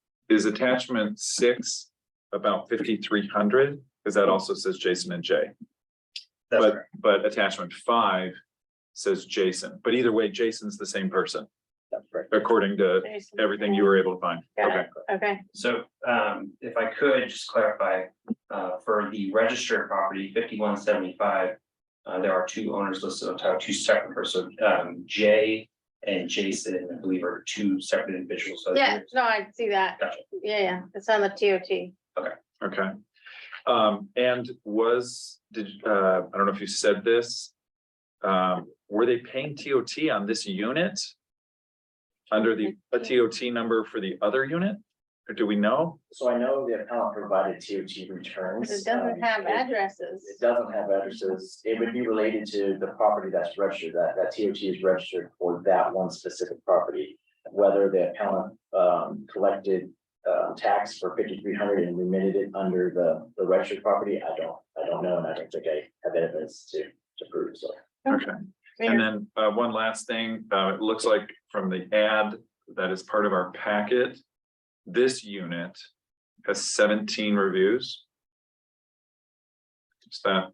attachment 6 about 5300? Because that also says Jason and Jay. That's But, correct. but attachment 5 says Jason, but either way, Jason's the same person, That's correct. according to Jason. everything you were able to find. Got Okay, it. Okay. So if I could just clarify, for the registered property 5175, there are two owners listed on title, two separate persons, Jay and Jason, I believe, are two separate individuals. So Yeah, no, I see that. Gotcha. Yeah, it's on the TOT. okay. And I don't know if you said this. Were they paying TOT on this unit? Under a TOT number for the other unit? Or do we know? So I know the account provided TOT returns. It doesn't have It addresses. doesn't have addresses. It would be related to the property that's registered, that TOT is registered for that one specific property. Whether the account collected tax for 5300 and remitted it under the registered property, I don't know, and I don't think I have evidence to prove so. Okay. And then one last thing, it looks like from the ad that is part of our packet, this unit has 17 reviews. Is that,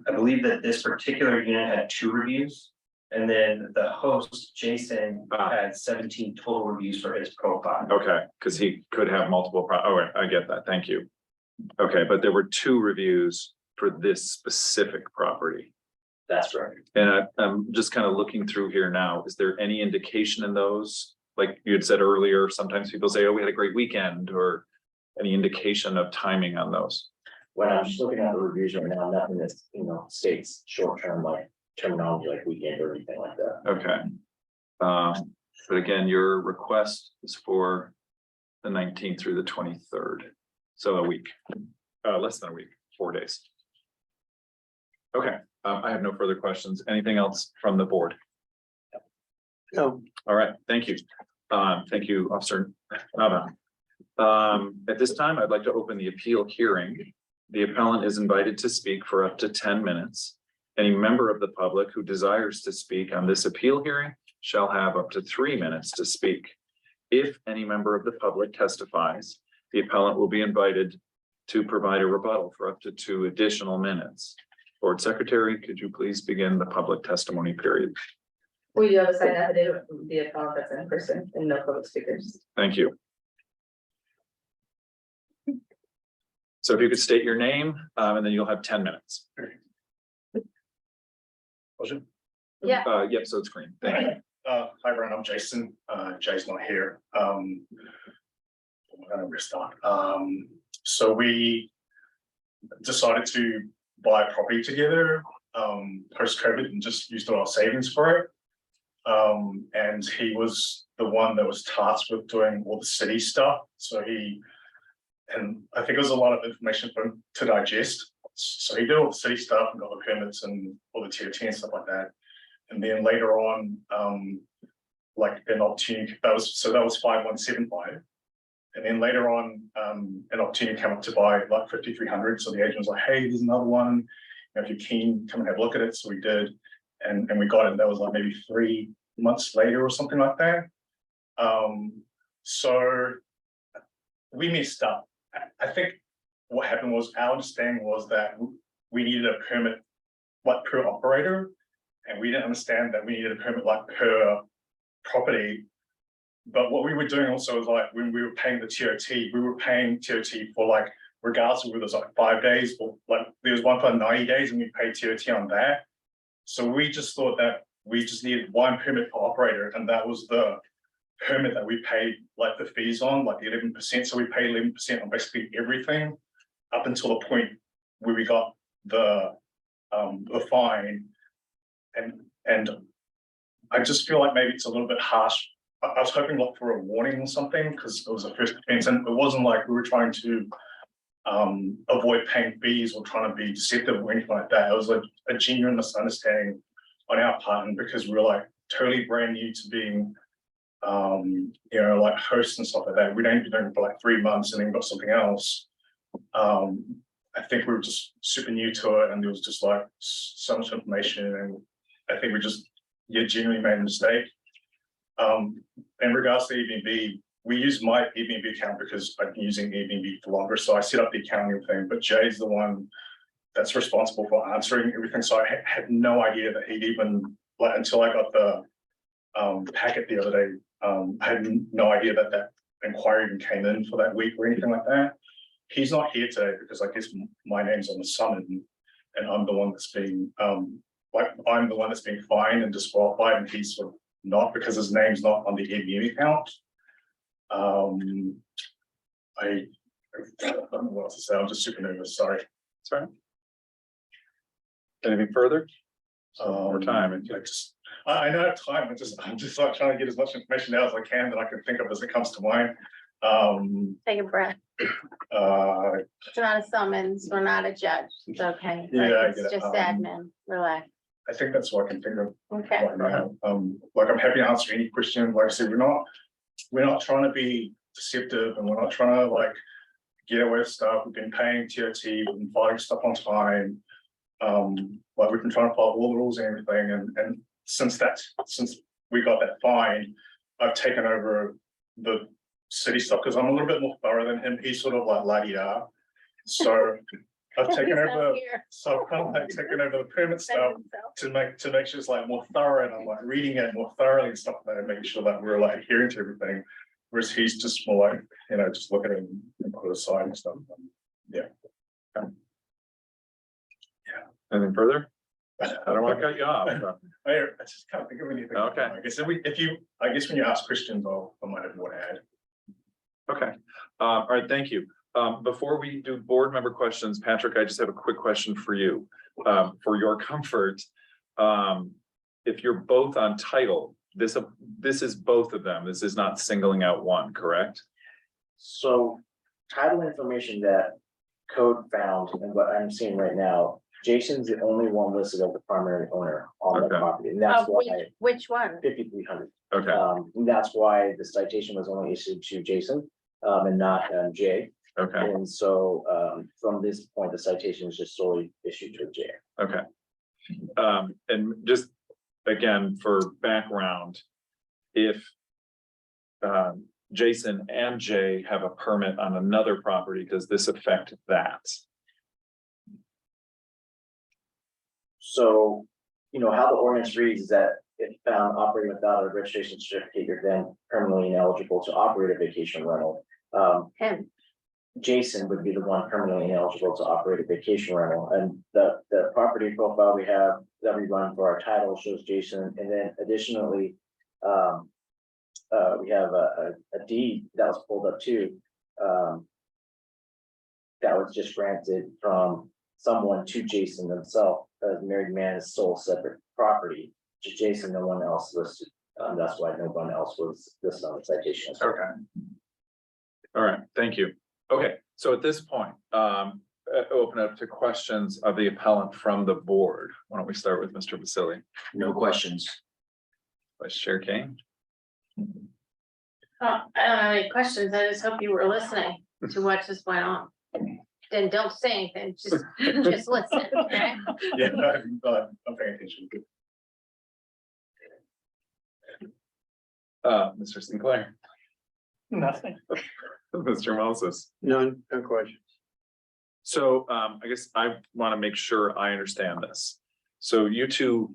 I believe that this particular unit had 2 reviews. And then the host, Jason, had 17 total reviews for his profile. okay, because he could have multiple, I get that, thank you. Okay, but there were 2 reviews for this specific property. That's right. And I'm just kind of looking through here now. Is there any indication in those? Like you had said earlier, sometimes people say, oh, we had a great weekend, or any indication of timing on those? When I'm just looking at the reviews right now, nothing that, states short-term like terminology like weekend or anything like that. Okay. But again, your request is for the 19th through the 23rd. So a week, less than a week, 4 days. Okay, I have no further questions. Anything else from the board? No, All right, thank you. Thank you, Officer Nava. At this time, I'd like to open the appeal hearing. The appellant is invited to speak for up to 10 minutes. Any member of the public who desires to speak on this appeal hearing shall have up to 3 minutes to speak. If any member of the public testifies, the appellant will be invited to provide a rebuttal for up to 2 additional minutes. Board Secretary, could you please begin the public testimony period? We do have a signed affidavit from the appellant that's in person and no public speakers. Thank you. So if you could state your name, and then you'll have 10 minutes. Yeah. Yep, so it's green. Thank you. Hi, Brian, I'm Jason. Jay's not here. I'm gonna restart. So we decided to buy a property together, post-COVID and just used all our savings for it. And he was the one that was tasked with doing all the city stuff. And I think it was a lot of information for him to digest. So he did all the city stuff and got the permits and all the TOT and stuff like that. And then later on, like an opportunity, that was 5175. And then later on, an opportunity came up to buy like 5300. So the agent was like, hey, there's another one. You know, if you're keen, come and have a look at it. So we did, and we got it. That was like maybe 3 months later or something like that. So we messed up. I think what happened was, our understanding was that we needed a permit like per operator, and we didn't understand that we needed a permit like per property. But what we were doing also was like, when we were paying the TOT, we were paying TOT for like, regardless of whether it was like 5 days or like, there was one for 90 days and we paid TOT on that. So we just thought that we just needed one permit per operator, and that was the permit that we paid like the fees on, like the 11%. So we paid 11% on basically everything up until the point where we got the fine. And I just feel like maybe it's a little bit harsh. I was hoping like for a warning or something, because it was a first offense, and it wasn't like we were trying to avoid paying fees or trying to be deceptive or anything like that. It was like a genuine misunderstanding on our part, and because we were like totally brand new to being you know, like hosts and stuff like that. We'd only been doing it for like 3 months and then got something else. I think we were just super new to it, and there was just like so much information, and I think we just genuinely made a mistake. In regards to Airbnb, we use my Airbnb account because I've been using Airbnb for longer, so I set up the accounting thing, but Jay's the one that's responsible for answering everything. So I had no idea that he'd even, like, until I got the packet the other day, I had no idea that that inquiry even came in for that week or anything like that. He's not here today because I guess my name's on the summon, and I'm the one that's being like, I'm the one that's being fined and disqualified, and he's sort of not, because his name's not on the Airbnb account. I don't know what else to say. I'm just super nervous. Sorry. Sorry. Anything further? More time. I know I have time. I'm just like trying to get as much information out as I can that I can think of as it comes to mind. Take a breath. It's not a summons, we're not a judge, it's okay. Yeah, I It's get it. just admin, relax, I think that's what I can think of okay. right now. Like, I'm happy to answer any question. Like I said, we're not trying to be deceptive, and we're not trying to like get away with stuff. We've been paying TOT, we've been filing stuff on time. Like, we've been trying to follow all the rules and everything. And since we got that fine, I've taken over the city stuff because I'm a little bit more thorough than him. He's sort of like la-di-da. So I've taken He's not over, here. so I've kind of like taken over the permit stuff to make sure it's like more thorough, and I'm like reading it more thoroughly and stuff like that, and making sure that we're like adhering to everything. Whereas he's just more like, you know, just look at it and put it aside and stuff. Yeah. Anything further? I don't want to cut you off. I just can't think of anything. Okay. I guess I guess when you ask questions, I might have more to add. Okay, all right, thank you. Before we do board member questions, Patrick, I just have a quick question for you. For your comfort, if you're both on title, this is both of them. This is not singling out one, correct? So title information that code found and what I'm seeing right now, Jason's the only one listed as the primary owner on the Okay. property, and that's why Which one? 5,300. Okay, And that's why the citation was only issued to Jason, and not Jay. okay, And so from this point, the citation is just solely issued to Jay. okay. And just again, for background, if Jason and Jay have a permit on another property, does this affect that? So, you know, how the ordinance reads is that if found operating without a registration certificate, you're then permanently ineligible to operate a vacation rental. Him, Jason would be the one permanently ineligible to operate a vacation rental, and the property profile we have that we run for our title shows Jason, and then additionally, We have a deed that was pulled up too. That was just granted from someone to Jason himself, as married man is sole separate property to Jason, no one else listed. That's why no one else was listed on the citation. Okay. All right, thank you. Okay, so at this point, open up to questions of the appellant from the board. Why don't we start with Mr. Basili? No questions. Vice Chair Kane? I don't have any questions. I just hope you were listening to what just went on. Then don't say anything, just listen, okay? Yeah, I'm paying attention. Mr. Sinclair? Nothing. Mr. Moses? None, no questions. So I guess I want to make sure I understand this. So you two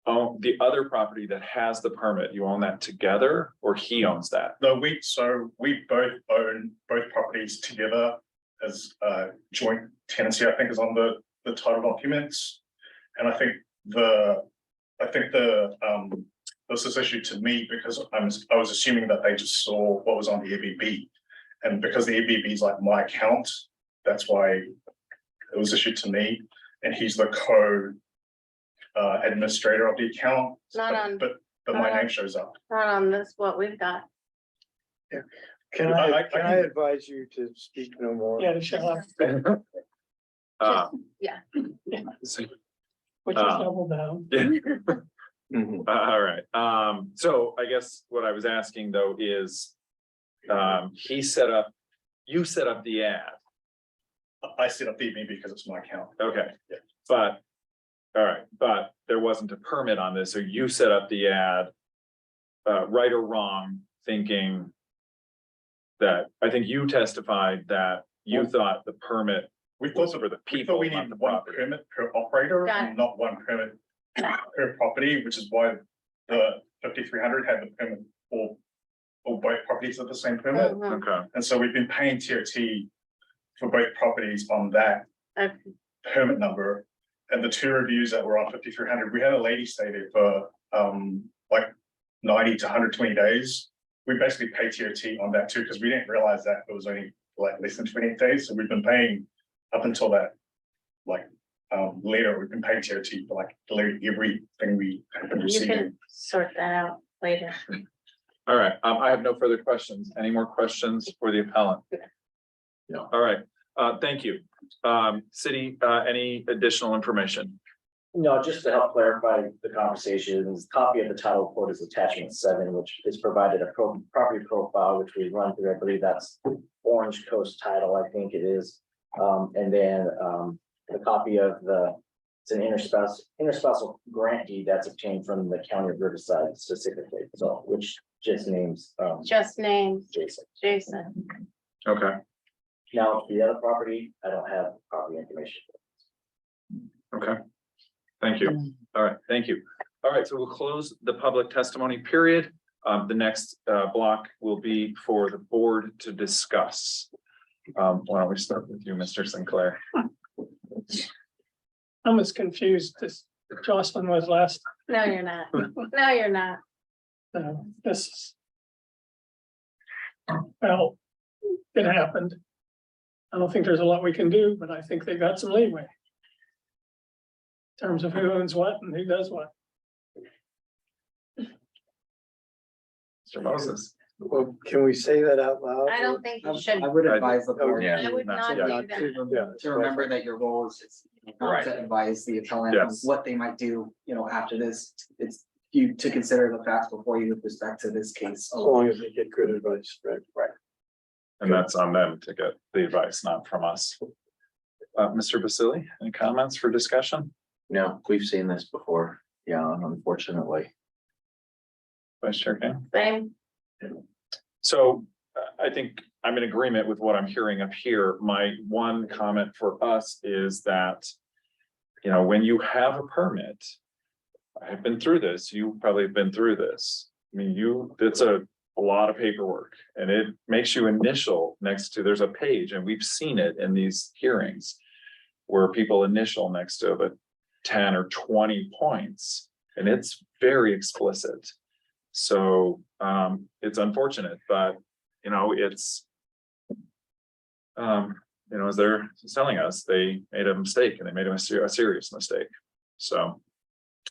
own the other property that has the permit, you own that together, or he owns that? No, we both own both properties together as joint tenancy, I think is on the title documents. And I think this is issued to me because I was assuming that they just saw what was on the EBB. And because the EBB is like my account, that's why it was issued to me. And he's the administrator of the account. Not on- But my name shows up. Not on this, what we've got. Can I I advise you to speak no more? Yeah, shut up, Uh, Yeah. so- put your shovel down. All right, so I guess what I was asking though is, you set up the ad, I set up the EBB because it's my account. okay, but, all right, but there wasn't a permit on this, so you set up the ad, right or wrong, thinking that, I think you testified that you thought the permit We was thought for the we people, thought we not need the one property. permit per operator, Got it. and not one permit per property, which is why the 5300 had the permit for both properties at the same permit. Mhm. Okay, And so we've been paying TOT for both properties on that Okay. permit number. And the two reviews that were on 5300, we had a lady stay there for like 90 to 120 days. We basically paid TOT on that too, because we didn't realize that it was only like less than 28 days. So we've been paying up until that, like later, we've been paying TOT for like everything we have been You receiving. can sort that out later. all right, I have no further questions. Any more questions for the appellant? No. All right, thank you. City, any additional information? No, just to help clarify the conversations, copy of the title report is attachment 7, which is provided a property profile, which we run through. I believe that's Orange Coast title, I think it is. And then the copy of it's an interspousal grant deed that's obtained from the county of Riverside specifically, so which just names Just names, Jason. Jason. Okay, Now, the other property, I don't have property information. okay. Thank you. All right, thank you. All right, so we'll close the public testimony period. The next block will be for the board to discuss. Why don't we start with you, Mr. Sinclair? I'm as confused as Jocelyn was last, No, you're not. No, you're not. this. is- Well, it happened. I don't think there's a lot we can do, but I think they got some leeway. In terms of who owns what and who does what. Mr. Moses? Well, can we say that out loud? I don't think you should. I would advise the board Yeah. I would not Yeah. do that. Yeah. to remember that your role is not Right. to advise the appellant on Yes. what they might do, after this. It's you to consider the facts before you with respect to this case. As long as they get good advice, right? And that's on them to get the advice, not from us. Mr. Basili, any comments for discussion? No, we've seen this before. Yeah, unfortunately. Vice Chair Kane? Same. So I think I'm in agreement with what I'm hearing up here. My one comment for us is that, when you have a permit, I have been through this, you probably have been through this. I mean, it's a lot of paperwork and it makes you initial next to, there's a page and we've seen it in these hearings where people initial next to the 10 or 20 points and it's very explicit. So it's unfortunate, but you know, it's. You know, as they're telling us, they made a mistake and they made a serious mistake. So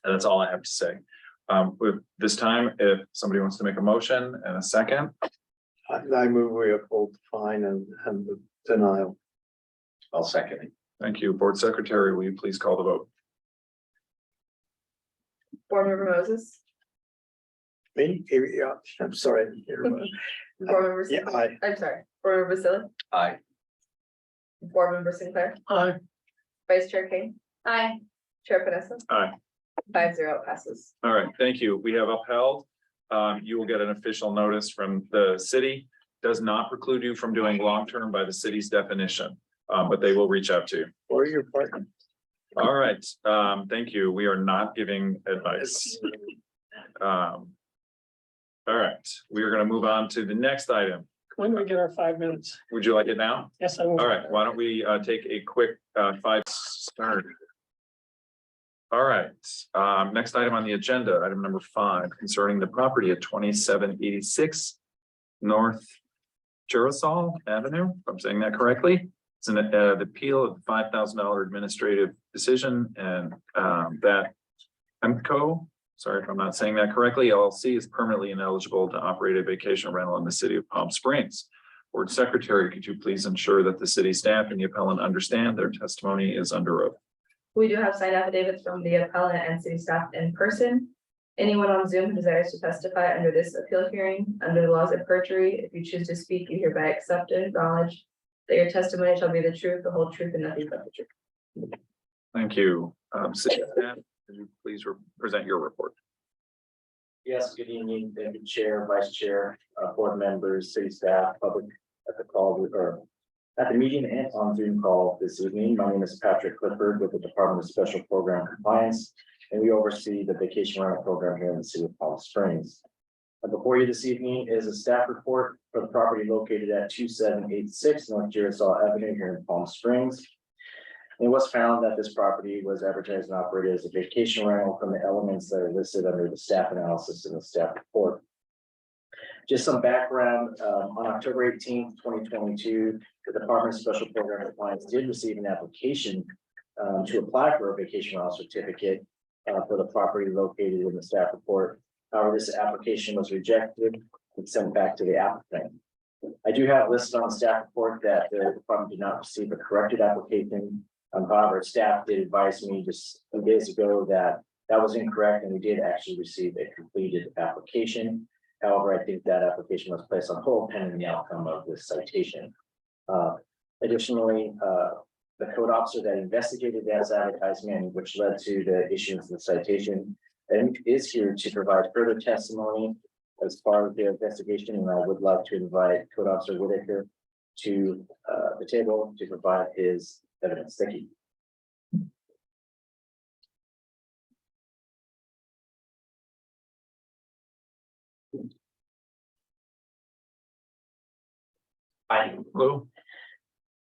that's all I have to say. With this time, if somebody wants to make a motion and a second, I move we uphold the fine and the denial. I'll second it. thank you. Board Secretary, will you please call the vote? Board Member Moses, Me, yeah, I'm sorry. Board Member. Yeah, aye. I'm sorry, Board Member Vasily, Aye. Board Member Sinclair, Aye. Vice Chair Kane, Aye. Chair Vanessa. Aye. 5-0 passes. All right, thank you. We have upheld. You will get an official notice from the city. Does not preclude you from doing long-term by the city's definition, but they will reach out to you. Or your partner. All right, thank you. We are not giving advice. All right, we are gonna move on to the next item. When do we get our 5 minutes? Would you like it now? Yes, I will. All right, why don't we take a quick 5 start? All right, next item on the agenda, item number 5, concerning the property at 2786 North Jurasol Avenue, if I'm saying that correctly. It's an the appeal of the $5,000 administrative decision, and that EMCO, sorry if I'm not saying that correctly, LLC is permanently ineligible to operate a vacation rental in the city of Palm Springs. Board Secretary, could you please ensure that the city staff and the appellant understand their testimony is under oath? We do have signed affidavits from the appellant and city staff in person. Anyone on Zoom who desires to testify under this appeal hearing, under the laws of perjury, if you choose to speak, you hereby accept and acknowledge that your testimony shall be the truth, the whole truth, and nothing but the truth. Thank you. City staff, could you please present your report? Yes, good evening, thank you, Chair, Vice Chair, board members, city staff, public at the call or at the meeting and on Zoom call this evening. My name is Patrick Clifford with the Department of Special Program Compliance, and we oversee the vacation rental program here in the city of Palm Springs. Before you this evening is a staff report for the property located at 2786 North Jurasol Avenue here in Palm Springs. It was found that this property was advertised and operated as a vacation rental from the elements that are listed under the staff analysis in the staff report. Just some background, on October 18th, 2022, the Department of Special Program Compliance did receive an application to apply for a vacation rental certificate for the property located in the staff report. However, this application was rejected and sent back to the applicant. I do have listed on the staff report that the department did not receive a corrected application. However, staff did advise me just a few days ago that that was incorrect and we did actually receive a completed application. However, I think that application was placed on hold pending the outcome of this citation. Additionally, the code officer that investigated that advertisement, which led to the issuance of the citation, and is here to provide further testimony as part of the investigation. And I would like to invite Code Officer Whitaker to the table to provide his evidence. Thank you. Hi, Hello.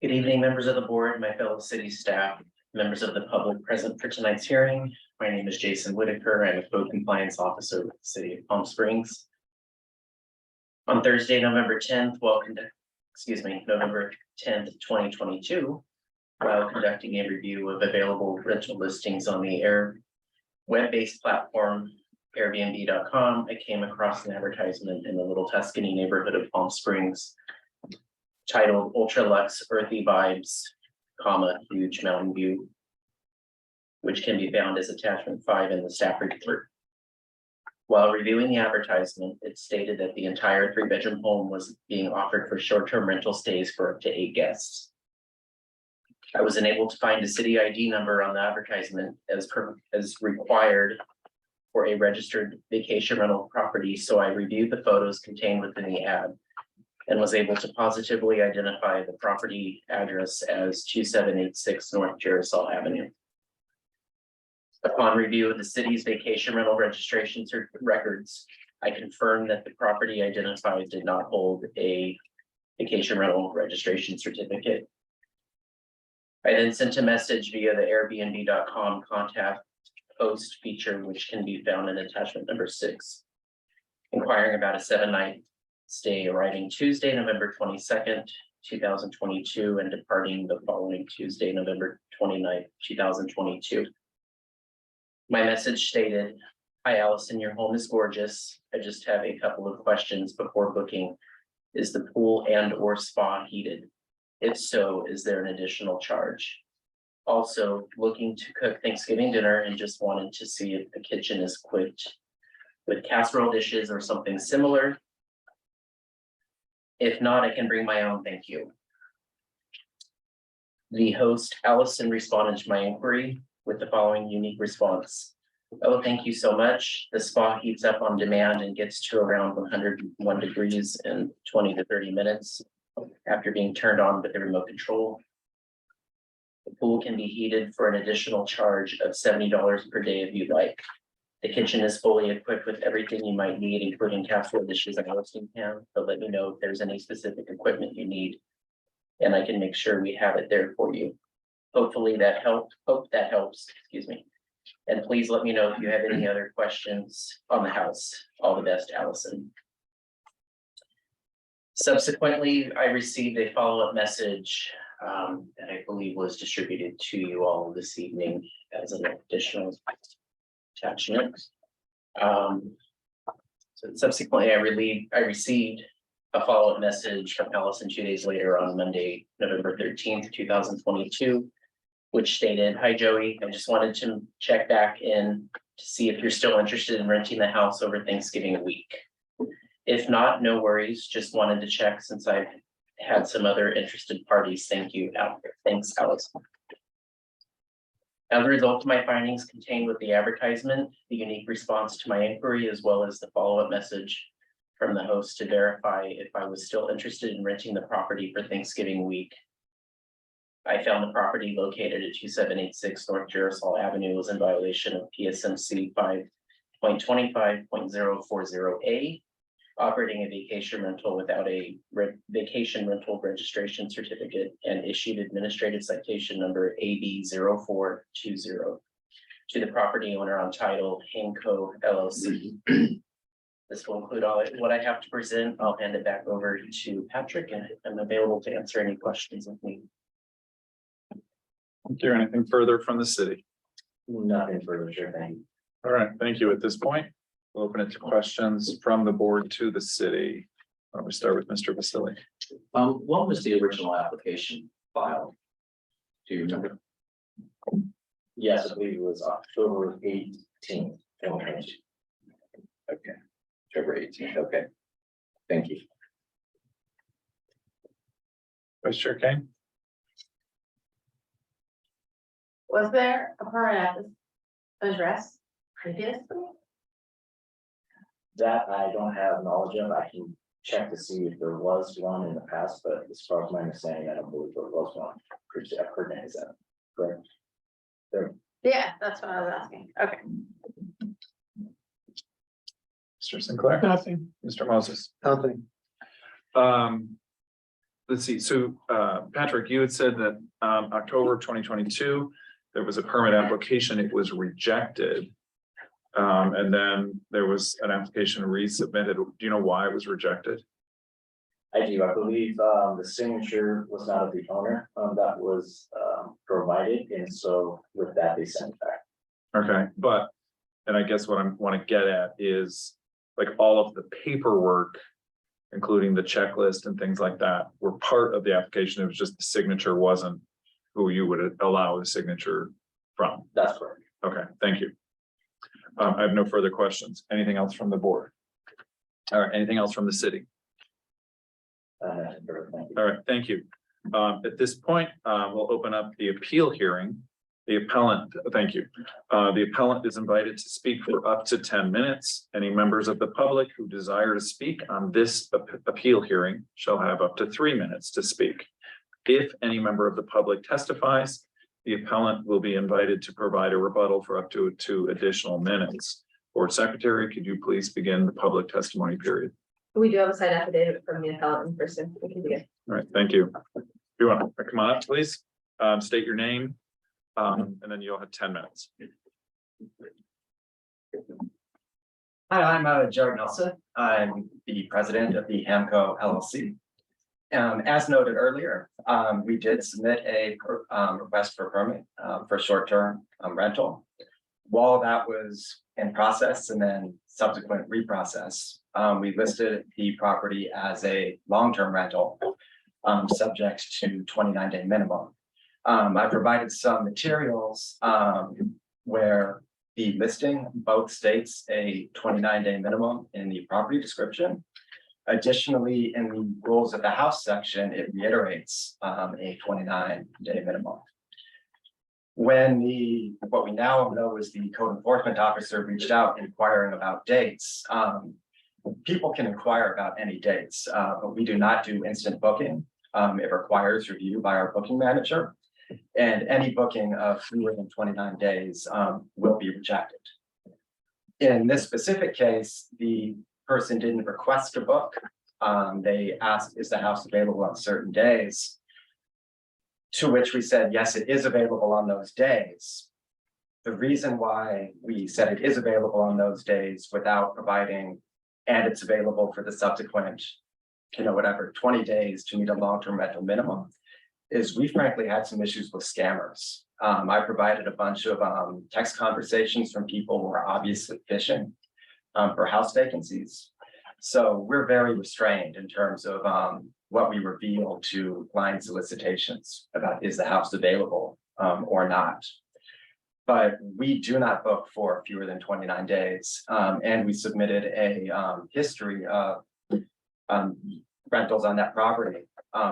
good evening, members of the board, my fellow city staff, members of the public present for tonight's hearing. My name is Jason Whitaker. I'm a code compliance officer with the city of Palm Springs. On Thursday, November 10th, November 10th, 2022, while conducting a review of available rental listings on the web-based platform Airbnb.com, I came across an advertisement in the Little Tuscany neighborhood of Palm Springs titled Ultra Luxe Earthy Vibes, huge mountain view, which can be found as attachment 5 in the staff report. While reviewing the advertisement, it stated that the entire 3-bedroom home was being offered for short-term rental stays for up to 8 guests. I was unable to find a city ID number on the advertisement as required for a registered vacation rental property, so I reviewed the photos contained within the ad and was able to positively identify the property address as 2786 North Jurasol Avenue. Upon review of the city's vacation rental registration records, I confirmed that the property identified did not hold a vacation rental registration certificate. I then sent a message via the Airbnb.com contact post feature, which can be found in attachment number 6. inquiring about a 7-night stay arriving Tuesday, November 22nd, 2022, and departing the following Tuesday, November 29th, 2022. My message stated, "Hi Allison, your home is gorgeous. I just have a couple of questions before booking. Is the pool and or spa heated? If so, is there an additional charge? Also looking to cook Thanksgiving dinner and just wanted to see if the kitchen is equipped with casserole dishes or something similar. If not, I can bring my own, thank you." The host, Allison, responded to my inquiry with the following unique response. "Oh, thank you so much. The spa heats up on demand and gets to around 101 degrees in 20 to 30 minutes after being turned on with the remote control. The pool can be heated for an additional charge of $70 per day if you'd like. The kitchen is fully equipped with everything you might need, including casserole dishes and roasting pan, but let me know if there's any specific equipment you need, and I can make sure we have it there for you. Hopefully that helped. Hope that helps, excuse me. And please let me know if you have any other questions on the house. All the best, Allison." Subsequently, I received a follow-up message that I believe was distributed to you all this evening as an additional attachment. So subsequently, I received a follow-up message from Allison 2 days later on Monday, November 13th, 2022, which stated, "Hi Joey, I just wanted to check back in to see if you're still interested in renting the house over Thanksgiving week. If not, no worries, just wanted to check since I've had some other interested parties. Thank you, thanks, Allison." As a result of my findings contained with the advertisement, the unique response to my inquiry, as well as the follow-up message from the host to verify if I was still interested in renting the property for Thanksgiving week, I found the property located at 2786 North Jarosol Avenue was in violation of PSMC 5.25.040A, operating a vacation rental without a vacation rental registration certificate, and issued administrative citation number AB 0420 to the property owner on title Hanco LLC. This will include all what I have to present. I'll hand it back over to Patrick, and I'm available to answer any questions with me. Is there anything further from the city? Nothing further, sure, thank you. All right, thank you. At this point, we'll open it to questions from the board to the city. Why don't we start with Mr. Vasili? What was the original application filed? Do you remember? Yes, I believe it was October 18th. Okay. February 18th, okay. Thank you. Vice Chair Kane? Was there a permanent address previously? That I don't have knowledge of. I can check to see if there was one in the past, but as far as my understanding, I don't believe there was one. I've heard that, is that correct? There. Yeah, that's what I was asking. Okay. Mr. Sinclair? Nothing. Mr. Moses? Nothing. Let's see, so Patrick, you had said that October 2022, there was a permit application, it was rejected. And then there was an application resubmitted. Do you know why it was rejected? I do. I believe the signature was not of the owner that was provided, and so with that, they sent it back. Okay, but, and I guess what I want to get at is like all of the paperwork, including the checklist and things like that, were part of the application. It was just the signature wasn't who you would allow the signature from. That's correct. Okay, thank you. I have no further questions. Anything else from the board? All right, anything else from the city? Thank you. All right, thank you. At this point, we'll open up the appeal hearing. The appellant, thank you. The appellant is invited to speak for up to 10 minutes. Any members of the public who desire to speak on this appeal hearing shall have up to 3 minutes to speak. If any member of the public testifies, the appellant will be invited to provide a rebuttal for up to 2 additional minutes. Board Secretary, could you please begin the public testimony period? We do have a signed affidavit from the appellant in person. We can begin. All right, thank you. If you want to come on up, please, state your name, and then you'll have 10 minutes. Hi, I'm Jared Nelson. I'm the president of the Hamco LLC. As noted earlier, we did submit a request for permit for short-term rental. While that was in process and then subsequent reprocess, we listed the property as a long-term rental subject to 29-day minimum. I provided some materials where the listing both states a 29-day minimum in the property description. Additionally, in the rules of the house section, it reiterates a 29-day minimum. When what we now know is the code enforcement officer reached out inquiring about dates. People can inquire about any dates, but we do not do instant booking. It requires review by our booking manager. And any booking of fewer than 29 days will be rejected. In this specific case, the person didn't request to book. They asked, is the house available on certain days? To which we said, yes, it is available on those days. The reason why we said it is available on those days without providing, and it's available for the subsequent, 20 days to meet a long-term rental minimum, is we frankly had some issues with scammers. I provided a bunch of text conversations from people who are obviously fishing for house vacancies. So we're very restrained in terms of what we reveal to client solicitations about is the house available or not. But we do not book for fewer than 29 days. And we submitted a history of rentals on that property.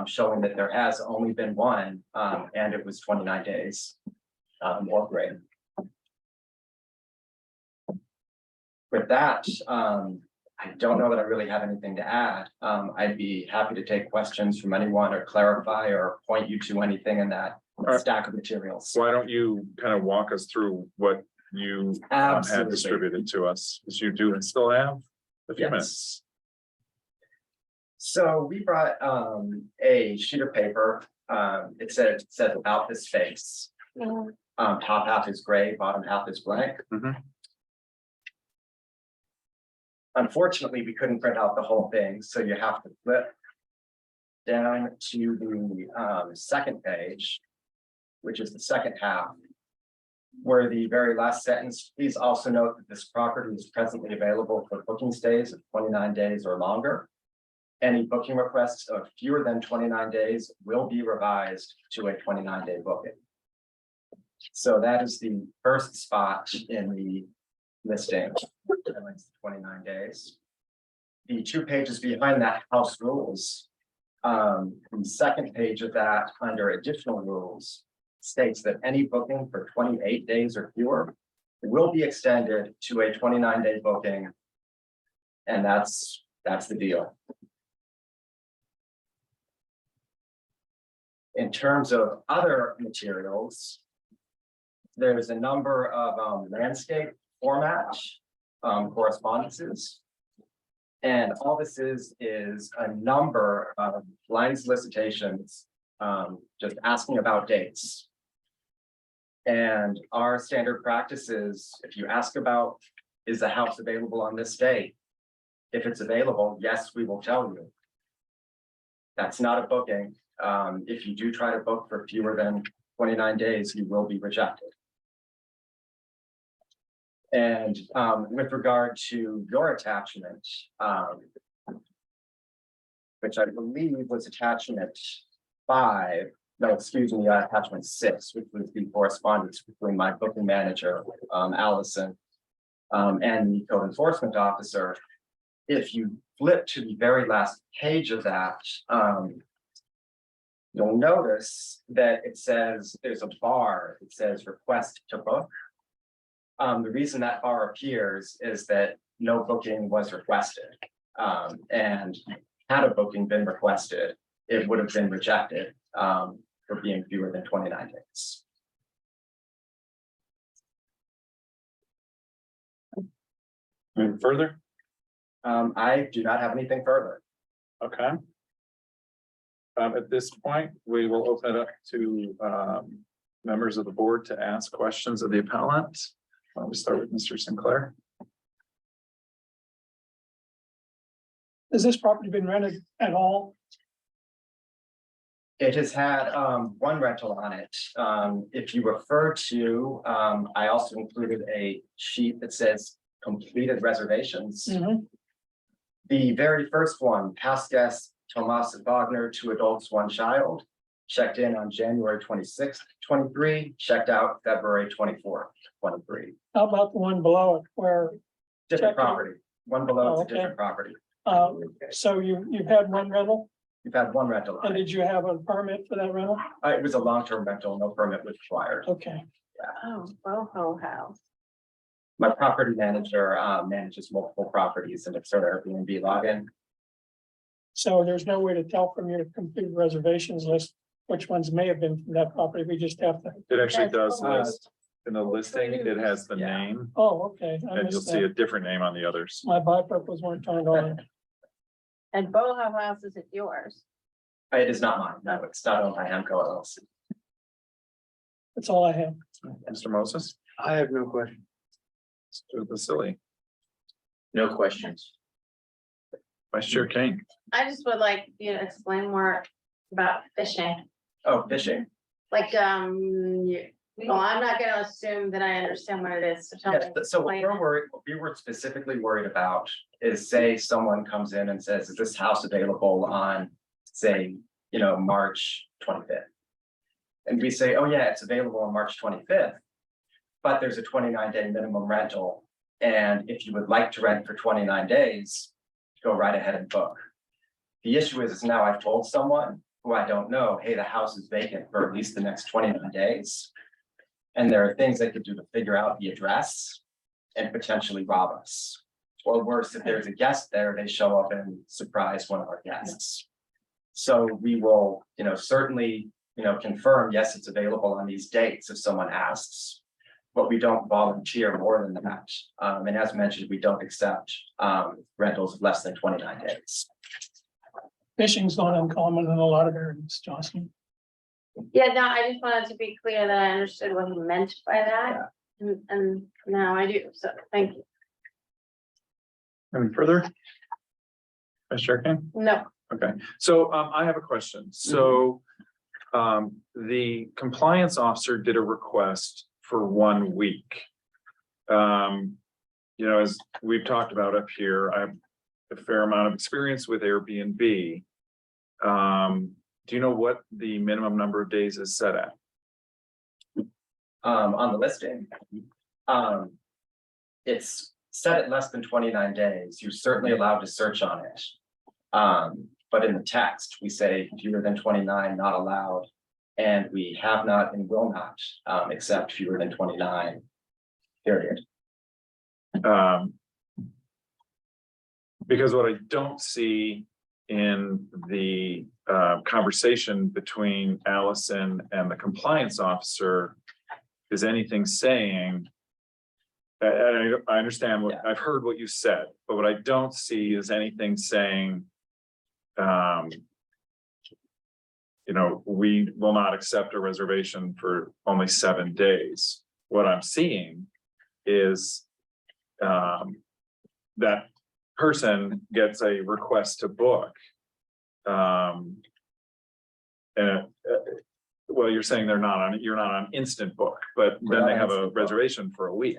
Showing that there has only been one, and it was 29 days or greater. With that, I don't know that I really have anything to add. I'd be happy to take questions from anyone or clarify or point you to anything in that stack of materials. Why don't you kind of walk us through what you have Absolutely. distributed to us, as you do and still have a few Yes. minutes. So we brought a sheet of paper. It says about this space. Top half is gray, bottom half is blank. Mhm. Unfortunately, we couldn't print out the whole thing, so you have to flip down to the second page, which is the second half, where the very last sentence, please also note that this property is presently available for booking stays of 29 days or longer. Any booking requests of fewer than 29 days will be revised to a 29-day booking. So that is the first spot in the listing, 29 days. The 2 pages behind that house rules, the second page of that under additional rules states that any booking for 28 days or fewer will be extended to a 29-day booking. And that's the deal. In terms of other materials, there's a number of landscape format correspondences. And all this is a number of line solicitations, just asking about dates. And our standard practice is, if you ask about, is the house available on this date? If it's available, yes, we will tell you. That's not a booking. If you do try to book for fewer than 29 days, you will be rejected. And with regard to your attachment, which I believe was attachment 5, no, excuse me, attachment 6, which was the correspondence between my booking manager, Allison, and the code enforcement officer. If you flip to the very last page of that, you'll notice that it says there's a bar, it says request to book. The reason that bar appears is that no booking was requested. And had a booking been requested, it would have been rejected for being fewer than 29 days. And further, I do not have anything further. okay. At this point, we will open it up to members of the board to ask questions of the appellant. Why don't we start with Mr. Sinclair? Has this property been rented at all? It has had one rental on it. If you refer to, I also included a sheet that says completed reservations. The very first one, past guest Tomas Wagner, 2 adults, 1 child, checked in on January 26th, 23, checked out February 24th, 23. How about the one below it where, Different Check in. property, one below, it's a Okay. different property. so you've had one rental, You've had one rental on and it. did you have a permit for that rental? It was a long-term rental, no permit was required. Okay, Oh, Boho House. My property manager manages multiple properties and it's sort of Airbnb login. so there's no way to tell from your completed reservations list which ones may have been from that property, we just have to, It actually That's does cool. list, in the listing, it has the Yeah. name, oh, okay. I and you'll missed see a that. different name on the others. My bifocals weren't turned on. And Boho House isn't yours. It is not mine, no, it's not owned by Hamco LLC. That's all I have. Mr. Moses, I have no question. Mr. Vasily, No questions. Vice Chair Kane. I just would like you to explain more about fishing. Oh, fishing. Like, well, I'm not gonna assume that I understand what it is, so tell me. Yes, so what explain we're it. worried, what we were specifically worried about is say someone comes in and says, is this house available on, say, March 25th? And we say, oh yeah, it's available on March 25th. But there's a 29-day minimum rental. And if you would like to rent for 29 days, go right ahead and book. The issue is now I've told someone who I don't know, hey, the house is vacant for at least the next 29 days. And there are things they could do to figure out the address and potentially rob us. Or worse, if there's a guest there, they show up and surprise one of our guests. So we will, certainly, confirm, yes, it's available on these dates if someone asks. But we don't volunteer more than that. And as mentioned, we don't accept rentals of less than 29 days. Fishing's not uncommon in a lot of areas, Jocelyn. Yeah, no, I just wanted to be clear that I understood what he meant by that. And now I do, so thank you. Any further? Vice Chair Kane? No, Okay, so I have a question. So the compliance officer did a request for 1 week. As we've talked about up here, I have a fair amount of experience with Airbnb. Do you know what the minimum number of days is set at? On the listing. It's set at less than 29 days. You're certainly allowed to search on it. But in the text, we say fewer than 29, not allowed. And we have not and will not accept fewer than 29. Period. Because what I don't see in the conversation between Allison and the compliance officer is anything saying. I understand what I've heard what you said, but what I don't see is anything saying. We will not accept a reservation for only 7 days. What I'm seeing is that person gets a request to book. Well, you're saying you're not on instant book, but then they have a reservation for a week.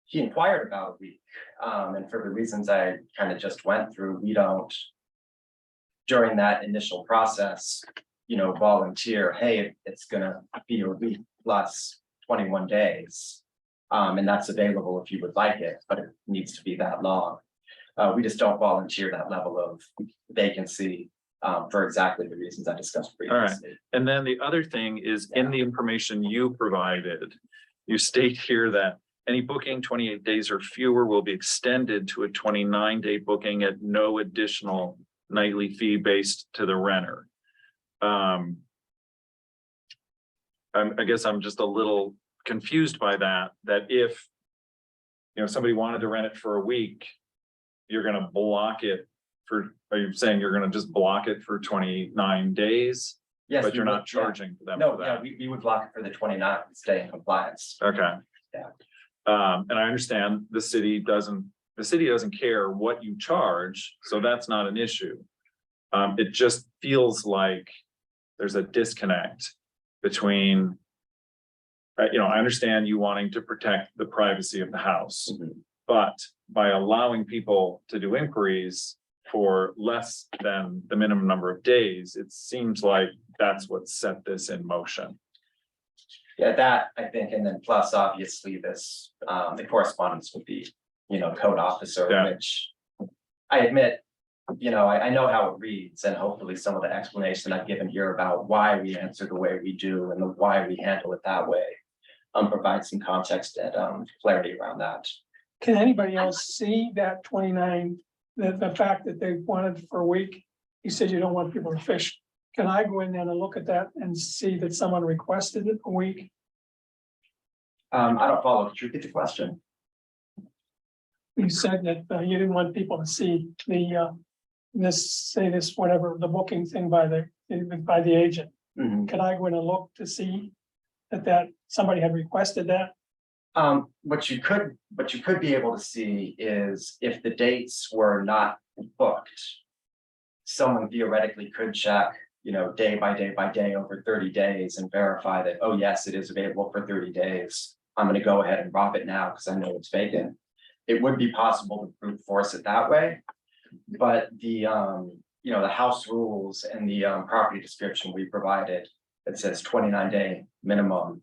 He inquired about a week, and for the reasons I kind of just went through, we don't. During that initial process, volunteer, hey, it's gonna be a week plus 21 days. And that's available if you would like it, but it needs to be that long. We just don't volunteer that level of vacancy for exactly the reasons I discussed previously. And then the other thing is in the information you provided, you state here that any booking 28 days or fewer will be extended to a 29-day booking at no additional nightly fee based to the renter. I guess I'm just a little confused by that if somebody wanted to rent it for a week, you're gonna block it for, are you saying you're gonna just block it for 29 days? Yes, But we you're would, not charging them No, for yeah, that? we would block it for the 29th, stay in compliance. Okay. Yeah. And I understand the city doesn't the city doesn't care what you charge, so that's not an issue. It just feels like there's a disconnect between. I understand you wanting to protect the privacy of the house. But by allowing people to do inquiries for less than the minimum number of days, it seems like that's what set this in motion. Yeah, that I think, and then plus obviously this, the correspondence with the, code officer, Yeah. which. I admit, I know how it reads, and hopefully some of the explanation I've given here about why we answer the way we do and the why we handle it that way. Provide some context and clarity around that. Can anybody else see that 29, the fact that they wanted for a week? You said you don't want people to fish. Can I go in there and look at that and see that someone requested it a week? I don't follow. Could you repeat the question? You said that you didn't want people to see the this whatever, the booking thing by the agent. Mhm. Can I go in and look to see that somebody had requested that? What you could be able to see is if the dates were not booked. Someone theoretically could check, day by day by day over 30 days and verify that, oh, yes, it is available for 30 days. I'm gonna go ahead and rob it now because I know it's vacant. It would be possible to brute force it that way. But the house rules and the property description we provided, it says 29-day minimum.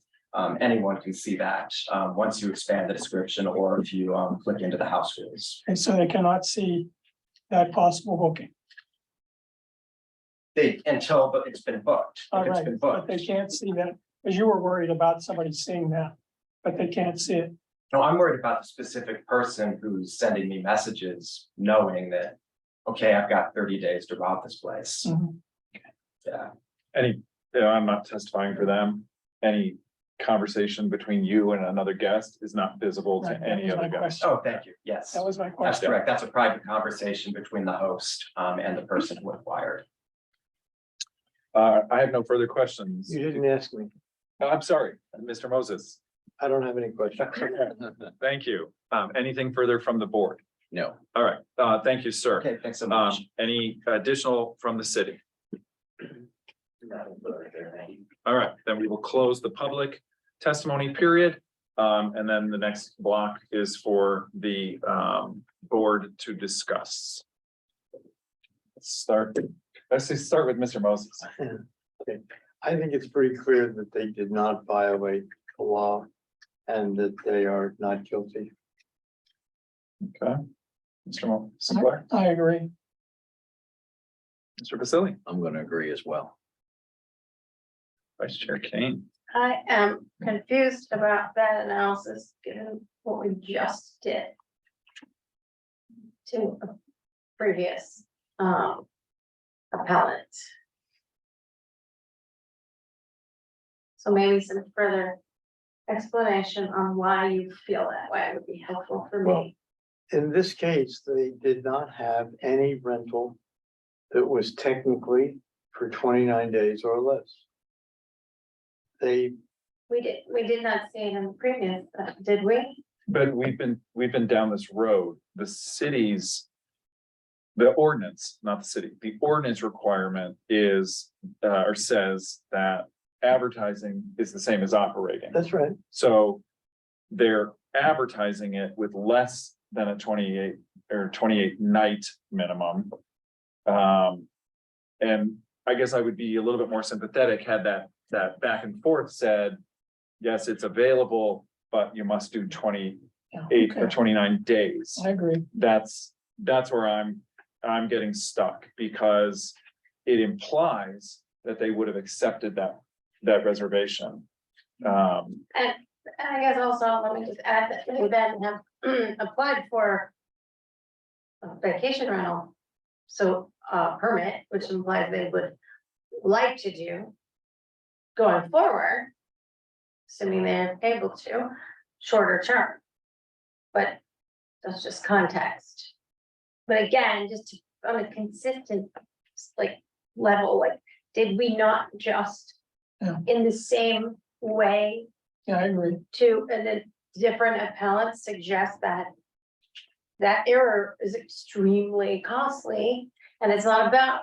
Anyone can see that once you expand the description or if you click into the house rules. And so they cannot see that possible booking. Until it's been booked. All If it's right, been but booked. they can't see that, because you were worried about somebody seeing that, but they can't see it. No, I'm worried about the specific person who's sending me messages, knowing that, okay, I've got 30 days to rob this place. Mhm. Yeah. I'm not testifying for them. Any conversation between you and another guest is not visible to Right, that any was other my guest. question. Oh, thank you. Yes, That was my that's question. correct. That's a private conversation between the host and the person who acquired. I have no further questions. You didn't ask me. Oh, I'm sorry, Mr. Moses. I don't have any questions. Thank you. Anything further from the board? No. All right, thank you, sir. Okay, thanks so much. Any additional from the city? All right, then we will close the public testimony period. And then the next block is for the board to discuss. Let's start with Mr. Moses. Okay. I think it's pretty clear that they did not violate the law and that they are not guilty. Okay. Mr. Moses, I agree. Mr. Vasili, I'm gonna agree as well. Vice Chair Kane. I am confused about that analysis, given what we just did. To a previous appellant. So maybe some further explanation on why you feel that way would be helpful for Well, me. in this case, they did not have any rental that was technically for 29 days or less. They, We did not see it in the previous, did we? But we've been down this road. The ordinance, not the city, the ordinance requirement is, or says that advertising is the same as operating. that's right. So they're advertising it with less than a 28 night minimum. And I guess I would be a little bit more sympathetic had that back and forth said, yes, it's available, but you must do 28 or Okay, 29 days. I agree. That's where I'm getting stuck, because it implies that they would have accepted that reservation. And I guess also, let me just add that they then have applied for a vacation rental. So permit, which implies they would like to do going forward. Assuming they're able to, shorter term. But that's just context. But again, just on a consistent, level, did we not just Yeah. in the same way Yeah, I agree. and then different appellants suggest that that error is extremely costly. And it's not about,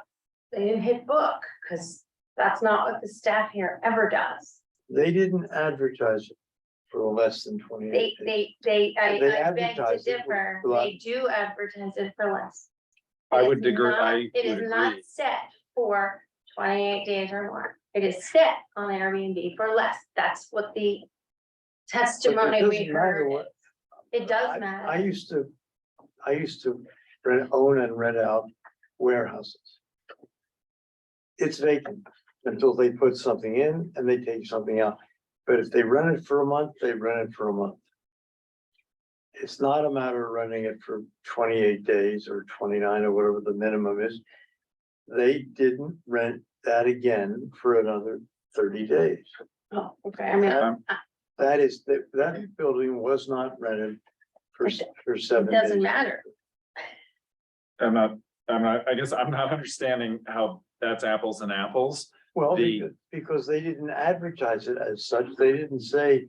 they didn't hit book, because that's not what the staff here ever does. They didn't advertise it for less than They, 28 days. they, I They beg to advertise it with differ, blood. they do advertise it for less. I It would is agree, not- I It would is not agree. set for 28 days or more. It is set on Airbnb for less. That's what the testimony we doesn't matter heard. what- It does I matter. used to own and rent out warehouses. It's vacant until they put something in and they take something out. But if they rent it for a month, they rent it for a month. It's not a matter of renting it for 28 days or 29 or whatever the minimum is. They didn't rent that again for another 30 days. Oh, okay, I mean, That building was not rented for, for 7 it days. doesn't matter. I guess I'm not understanding how that's apples and apples. Well, The- because they didn't advertise it as such. They didn't say,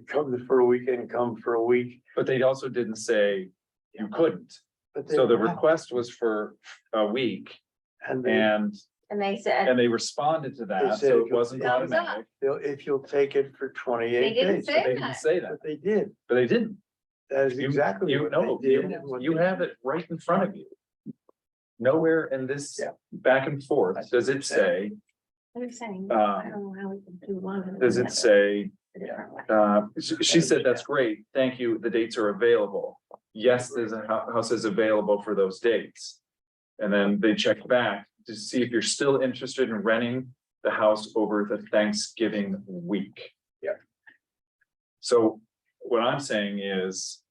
come for a weekend, come for a week. But they also didn't say you couldn't. But they So the have- request was for a week And they, and And they said, they responded to that, said so it it wasn't Thumbs up. automatic. if you'll take it for they 28 didn't days. But say they didn't that. say that, But they did. but they didn't. That is You- exactly You what know, they did. and what you they- have it right in front of you. Nowhere in this Yeah. back and forth, does it say, What are you saying? Um, I don't know how we can do one. and does the it other say, a different way. she said, that's great, thank you, the dates are available. Yes, there's a house is available for those dates. And then they check back to see if you're still interested in renting the house over the Thanksgiving week. Yeah. So what I'm saying is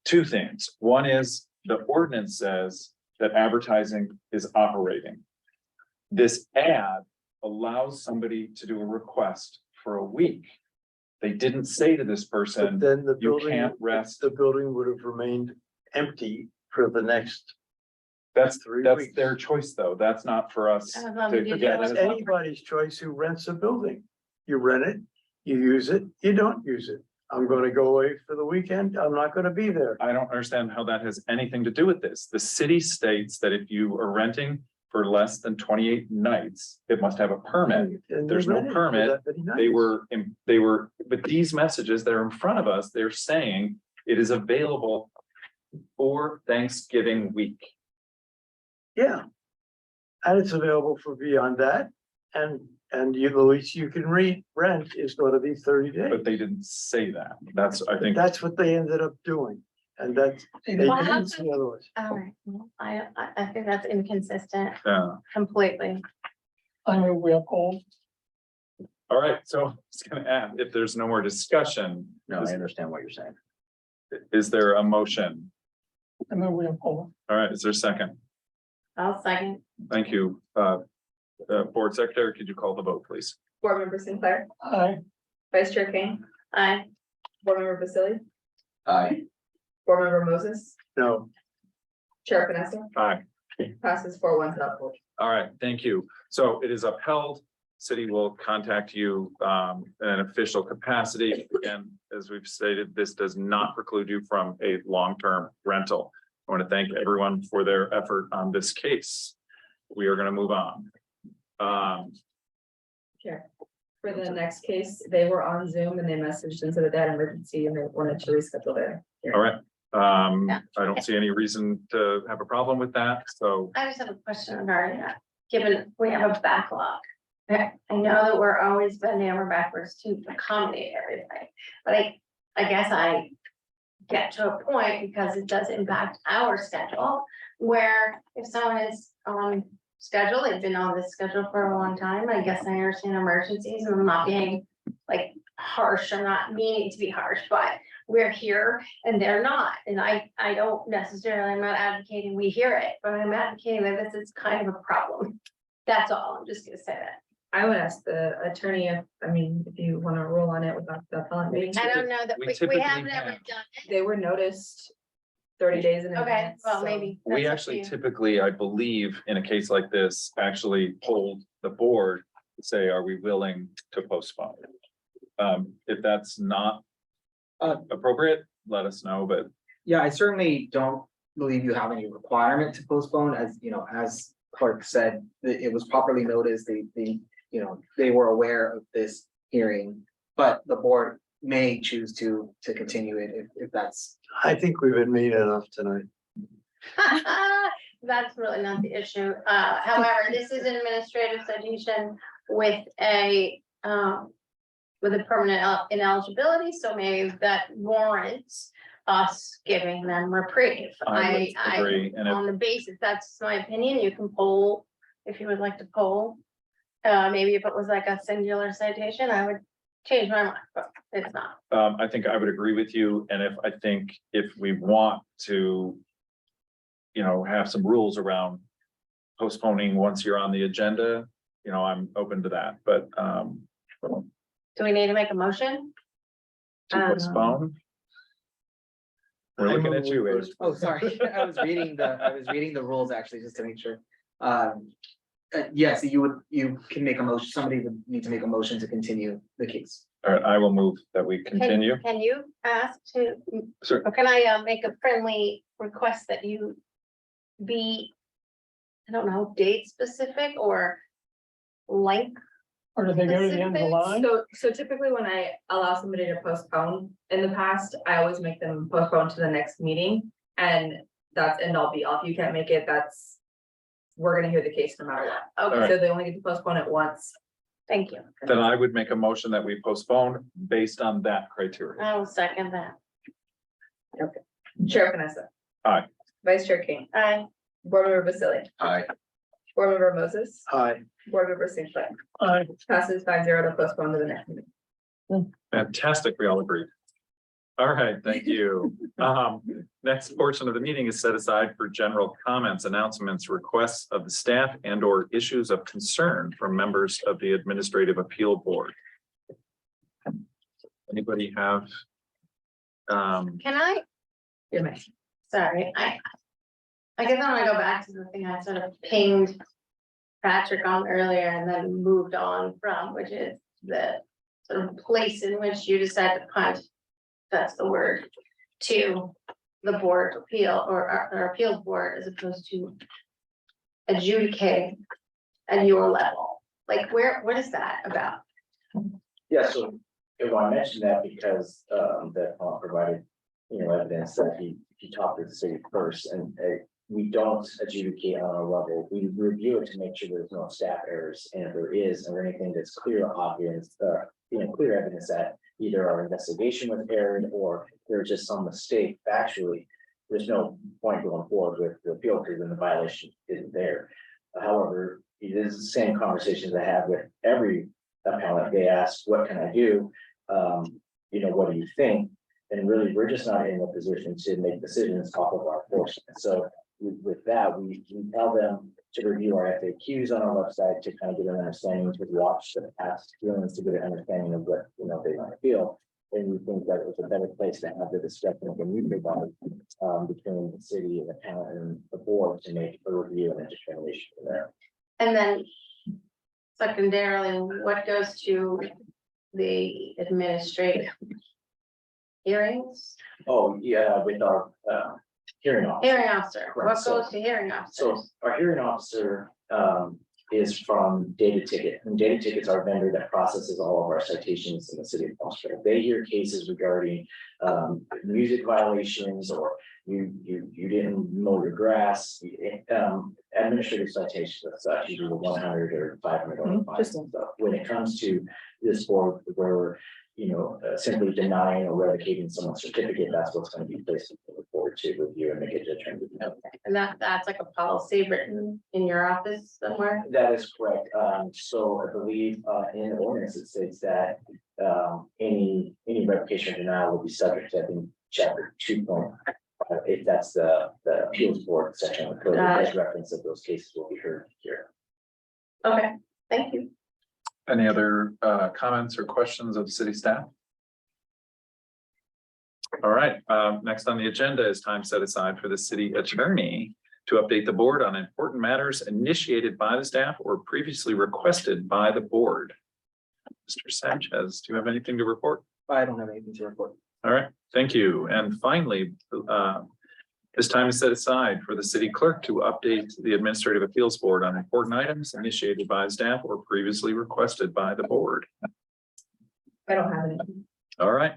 two things. One is the ordinance says that advertising is operating. This ad allows somebody to do a request for a week. They didn't say to this But person, then the you building, can't rest. the building would have remained empty for the next. That's 3 that's weeks. their choice, though. That's not for us. That has nothing to- to do yeah, with that It's is not- anybody's choice who rents a building. You rent it, you use it, you don't use it. I'm gonna go away for the weekend. I'm not gonna be there. I don't understand how that has anything to do with this. The city states that if you are renting for less than 28 nights, it must have a permit. And they There's no rented for permit. that many nights. They were, but these messages that are in front of us, they're saying it is available for Thanksgiving week. Yeah. And it's available for beyond that. And you, the least you can rent is gonna be 30 But days. they didn't say that. That's, I think, That's what they ended up doing. And that's, they Well, how didn't say otherwise. All right, well, I think that's inconsistent completely. I move we uphold. all right, so I was gonna add, if there's no more discussion, No, I understand what you're saying. is there a motion? I move we uphold. All right, is there a second? I'll second. Thank you. Board Secretary, could you call the vote, please? Board Member Sinclair, Aye. Vice Chair Kane, Aye. Board Member Vasily, Aye. Board Member Moses, No, Chair Vanessa, Aye. passes 4-1 to uphold. All right, thank you. So it is upheld. City will contact you in an official capacity. Again, as we've stated, this does not preclude you from a long-term rental. I want to thank everyone for their effort on this case. We are going to move on. Chair, for the next case, they were on Zoom and they messaged and said that they had emergency and they wanted to reschedule their hearing. All right. I don't see any reason to have a problem with that, so I just have a question regarding that, given we have a backlog. I know that we're always bending over backwards to accommodate everything, but I guess I get to a point because it does impact our schedule. Where if someone is on schedule, they've been on this schedule for a long time, I guess I understand emergencies and I'm not being like harsh, I'm not meaning to be harsh, but we're here and they're not. And I don't necessarily, I'm not advocating we hear it, but I'm advocating that this is kind of a problem. That's all, I'm just gonna say that. I would ask the attorney if you want to rule on it without the appellant meeting. I don't know that we we typically have never have. done it. They were noticed 30 days in Okay, advance. well, so- maybe. we that's up to actually you. typically, I believe, in a case like this, actually polled the board to say, are we willing to postpone? If that's not appropriate, let us know, but Yeah, I certainly don't believe you have any requirement to postpone, as you know, as clerk said, it was properly noticed, they were aware of this hearing. But the board may choose to continue it if that's, I think we've been mean enough tonight. That's really not the issue. However, this is an administrative citation with a permanent ineligibility, so maybe that warrants us giving them reprieve. I would agree, and if- On the basis, that's my opinion, you can poll, if you would like to poll. Maybe if it was like a singular citation, I would change my mind, but it's not. I think I would agree with you, and if we want to. Have some rules around postponing once you're on the agenda, I'm open to that, but Do we need to make a motion? to postpone. We're looking at you, Abe. oh, sorry, I was reading the rules actually, just to make sure. Yes, you can make a motion, somebody would need to make a motion to continue the case. All right, I will move that we continue. Can you ask to, Sure. or can I make a friendly request that you be, I don't know, date specific or length? Or do they go to the end of the line? So typically when I allow somebody to postpone in the past, I always make them postpone to the next meeting. And that's end all be all. If you can't make it, we're gonna hear the case no matter what. Okay, right. So they only get to postpone it once. thank you. Then I would make a motion that we postpone based on that criteria. I will second that. Chair Vanessa. Aye. Vice Chair King, Board Member Vasily, Aye. Board Member Moses, Aye. Board Member St. Clair. Aye. Passes 5-0 to postpone to the next meeting. Fantastic, we all agree. All right, thank you. Next portion of the meeting is set aside for general comments, announcements, requests of the staff and or issues of concern from members of the Administrative Appeal Board. Anybody have? Can I, You're next. sorry, I guess I wanna go back to the thing I sort of pinged Patrick on earlier and then moved on from, which is the sort of place in which you decide to punt, that's the word, to the Board of Appeal or our appeals board as opposed to adjudicate at your level. Like, what is that about? Yeah, so if I mentioned that because that provided, evidence that he talked to the city first, and we don't adjudicate on our level. We review it to make sure there's no staff errors, and if there is, or anything that's clear, obvious, clear evidence that either our investigation was erred or there's just some mistake factually, there's no point going forward with the appeal because then the violation isn't there. However, it is the same conversations I have with every appellant. They ask, what can I do? What do you think? And really, we're just not in a position to make decisions off of our enforcement. So with that, we tell them to review our FAQs on our website to kind of get an understanding, to watch the past hearings to get an understanding of what, they might feel. And we think that it was a better place to have the discussion of the mutual bond between the city and the town and the board to make a review and a determination from there. And then secondarily, what goes to the administrative hearings? Oh, yeah, with our hearing officer. Hearing officer, what Correct. goes to hearing So officers? our hearing officer is from Data Ticket, and Data Ticket's our vendor that processes all of our citations in the city of Foster. They hear cases regarding music violations, or you didn't mow your grass, administrative citations, that's usually the 100 or $500 fines and stuff. When it comes to this board where we're simply denying or revocating someone's certificate, that's what's going to be placed before the board to review and make a determination. And that's like a policy written in your office somewhere? That is correct. So I believe in the ordinance, it states that any revocation or denial will be subject to, I think, chapter 2.5. If that's the appeals board section of the code, Got it. there's reference that those cases will be heard here. Okay, thank you. Any other comments or questions of city staff? All right, next on the agenda is time set aside for the city attorney to update the board on important matters initiated by the staff or previously requested by the board. Mr. Sanchez, do you have anything to report? I don't have anything to report. All right, thank you. And finally, this time is set aside for the city clerk to update the Administrative Appeals Board on important items initiated by staff or previously requested by the board. I don't have any. All right.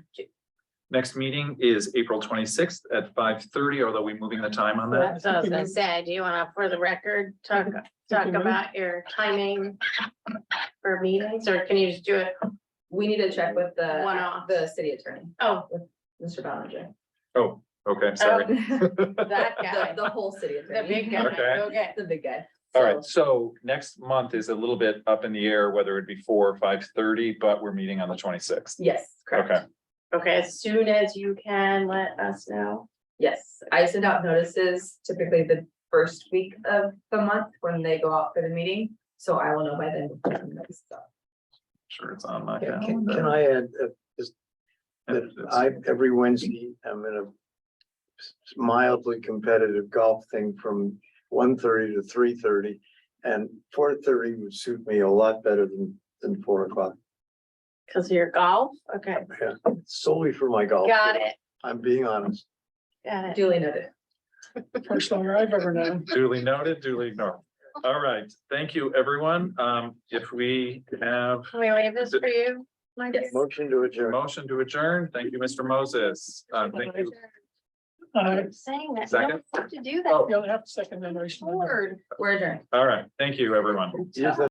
Next meeting is April 26th at 5:30. Although we moving the time on that? That's what I was gonna say. Do you wanna, for the record, talk about your timing for meetings, or can you just do it? We need to check with One-off. the city attorney, Oh, Mr. Ballinger. Oh, okay, sorry. that guy, The whole city the attorney. big guy, Okay. okay. The big guy. All right, so next month is a little bit up in the air, whether it be 4 or 5:30, but we're meeting on the 26th. Yes, correct. Okay, Okay, as soon as you can let us know. Yes, I send out notices typically the first week of the month when they go out for the meeting, so I will know by then. sure it's on my Can calendar. I add, just that every Wednesday, I'm in a mildly competitive golf thing from 1:30 to 3:30. And 4:30 would suit me a lot better than 4 o'clock. Cause of your golf, okay, Yeah, solely for my golf. got it, I'm being honest. got it. Duly noted. First lawyer I've ever known. Duly noted, duly ignored. All right, thank you, everyone. If we have Can we leave this for you? my dear? Yes. Motion to a adjourn. motion to adjourn, thank you, Mr. Moses. Thank you. I'm saying that, you Second? don't have to do Oh. that. You'll have to second that motion. Word. We're adjourned. All right, thank you, everyone. Here's the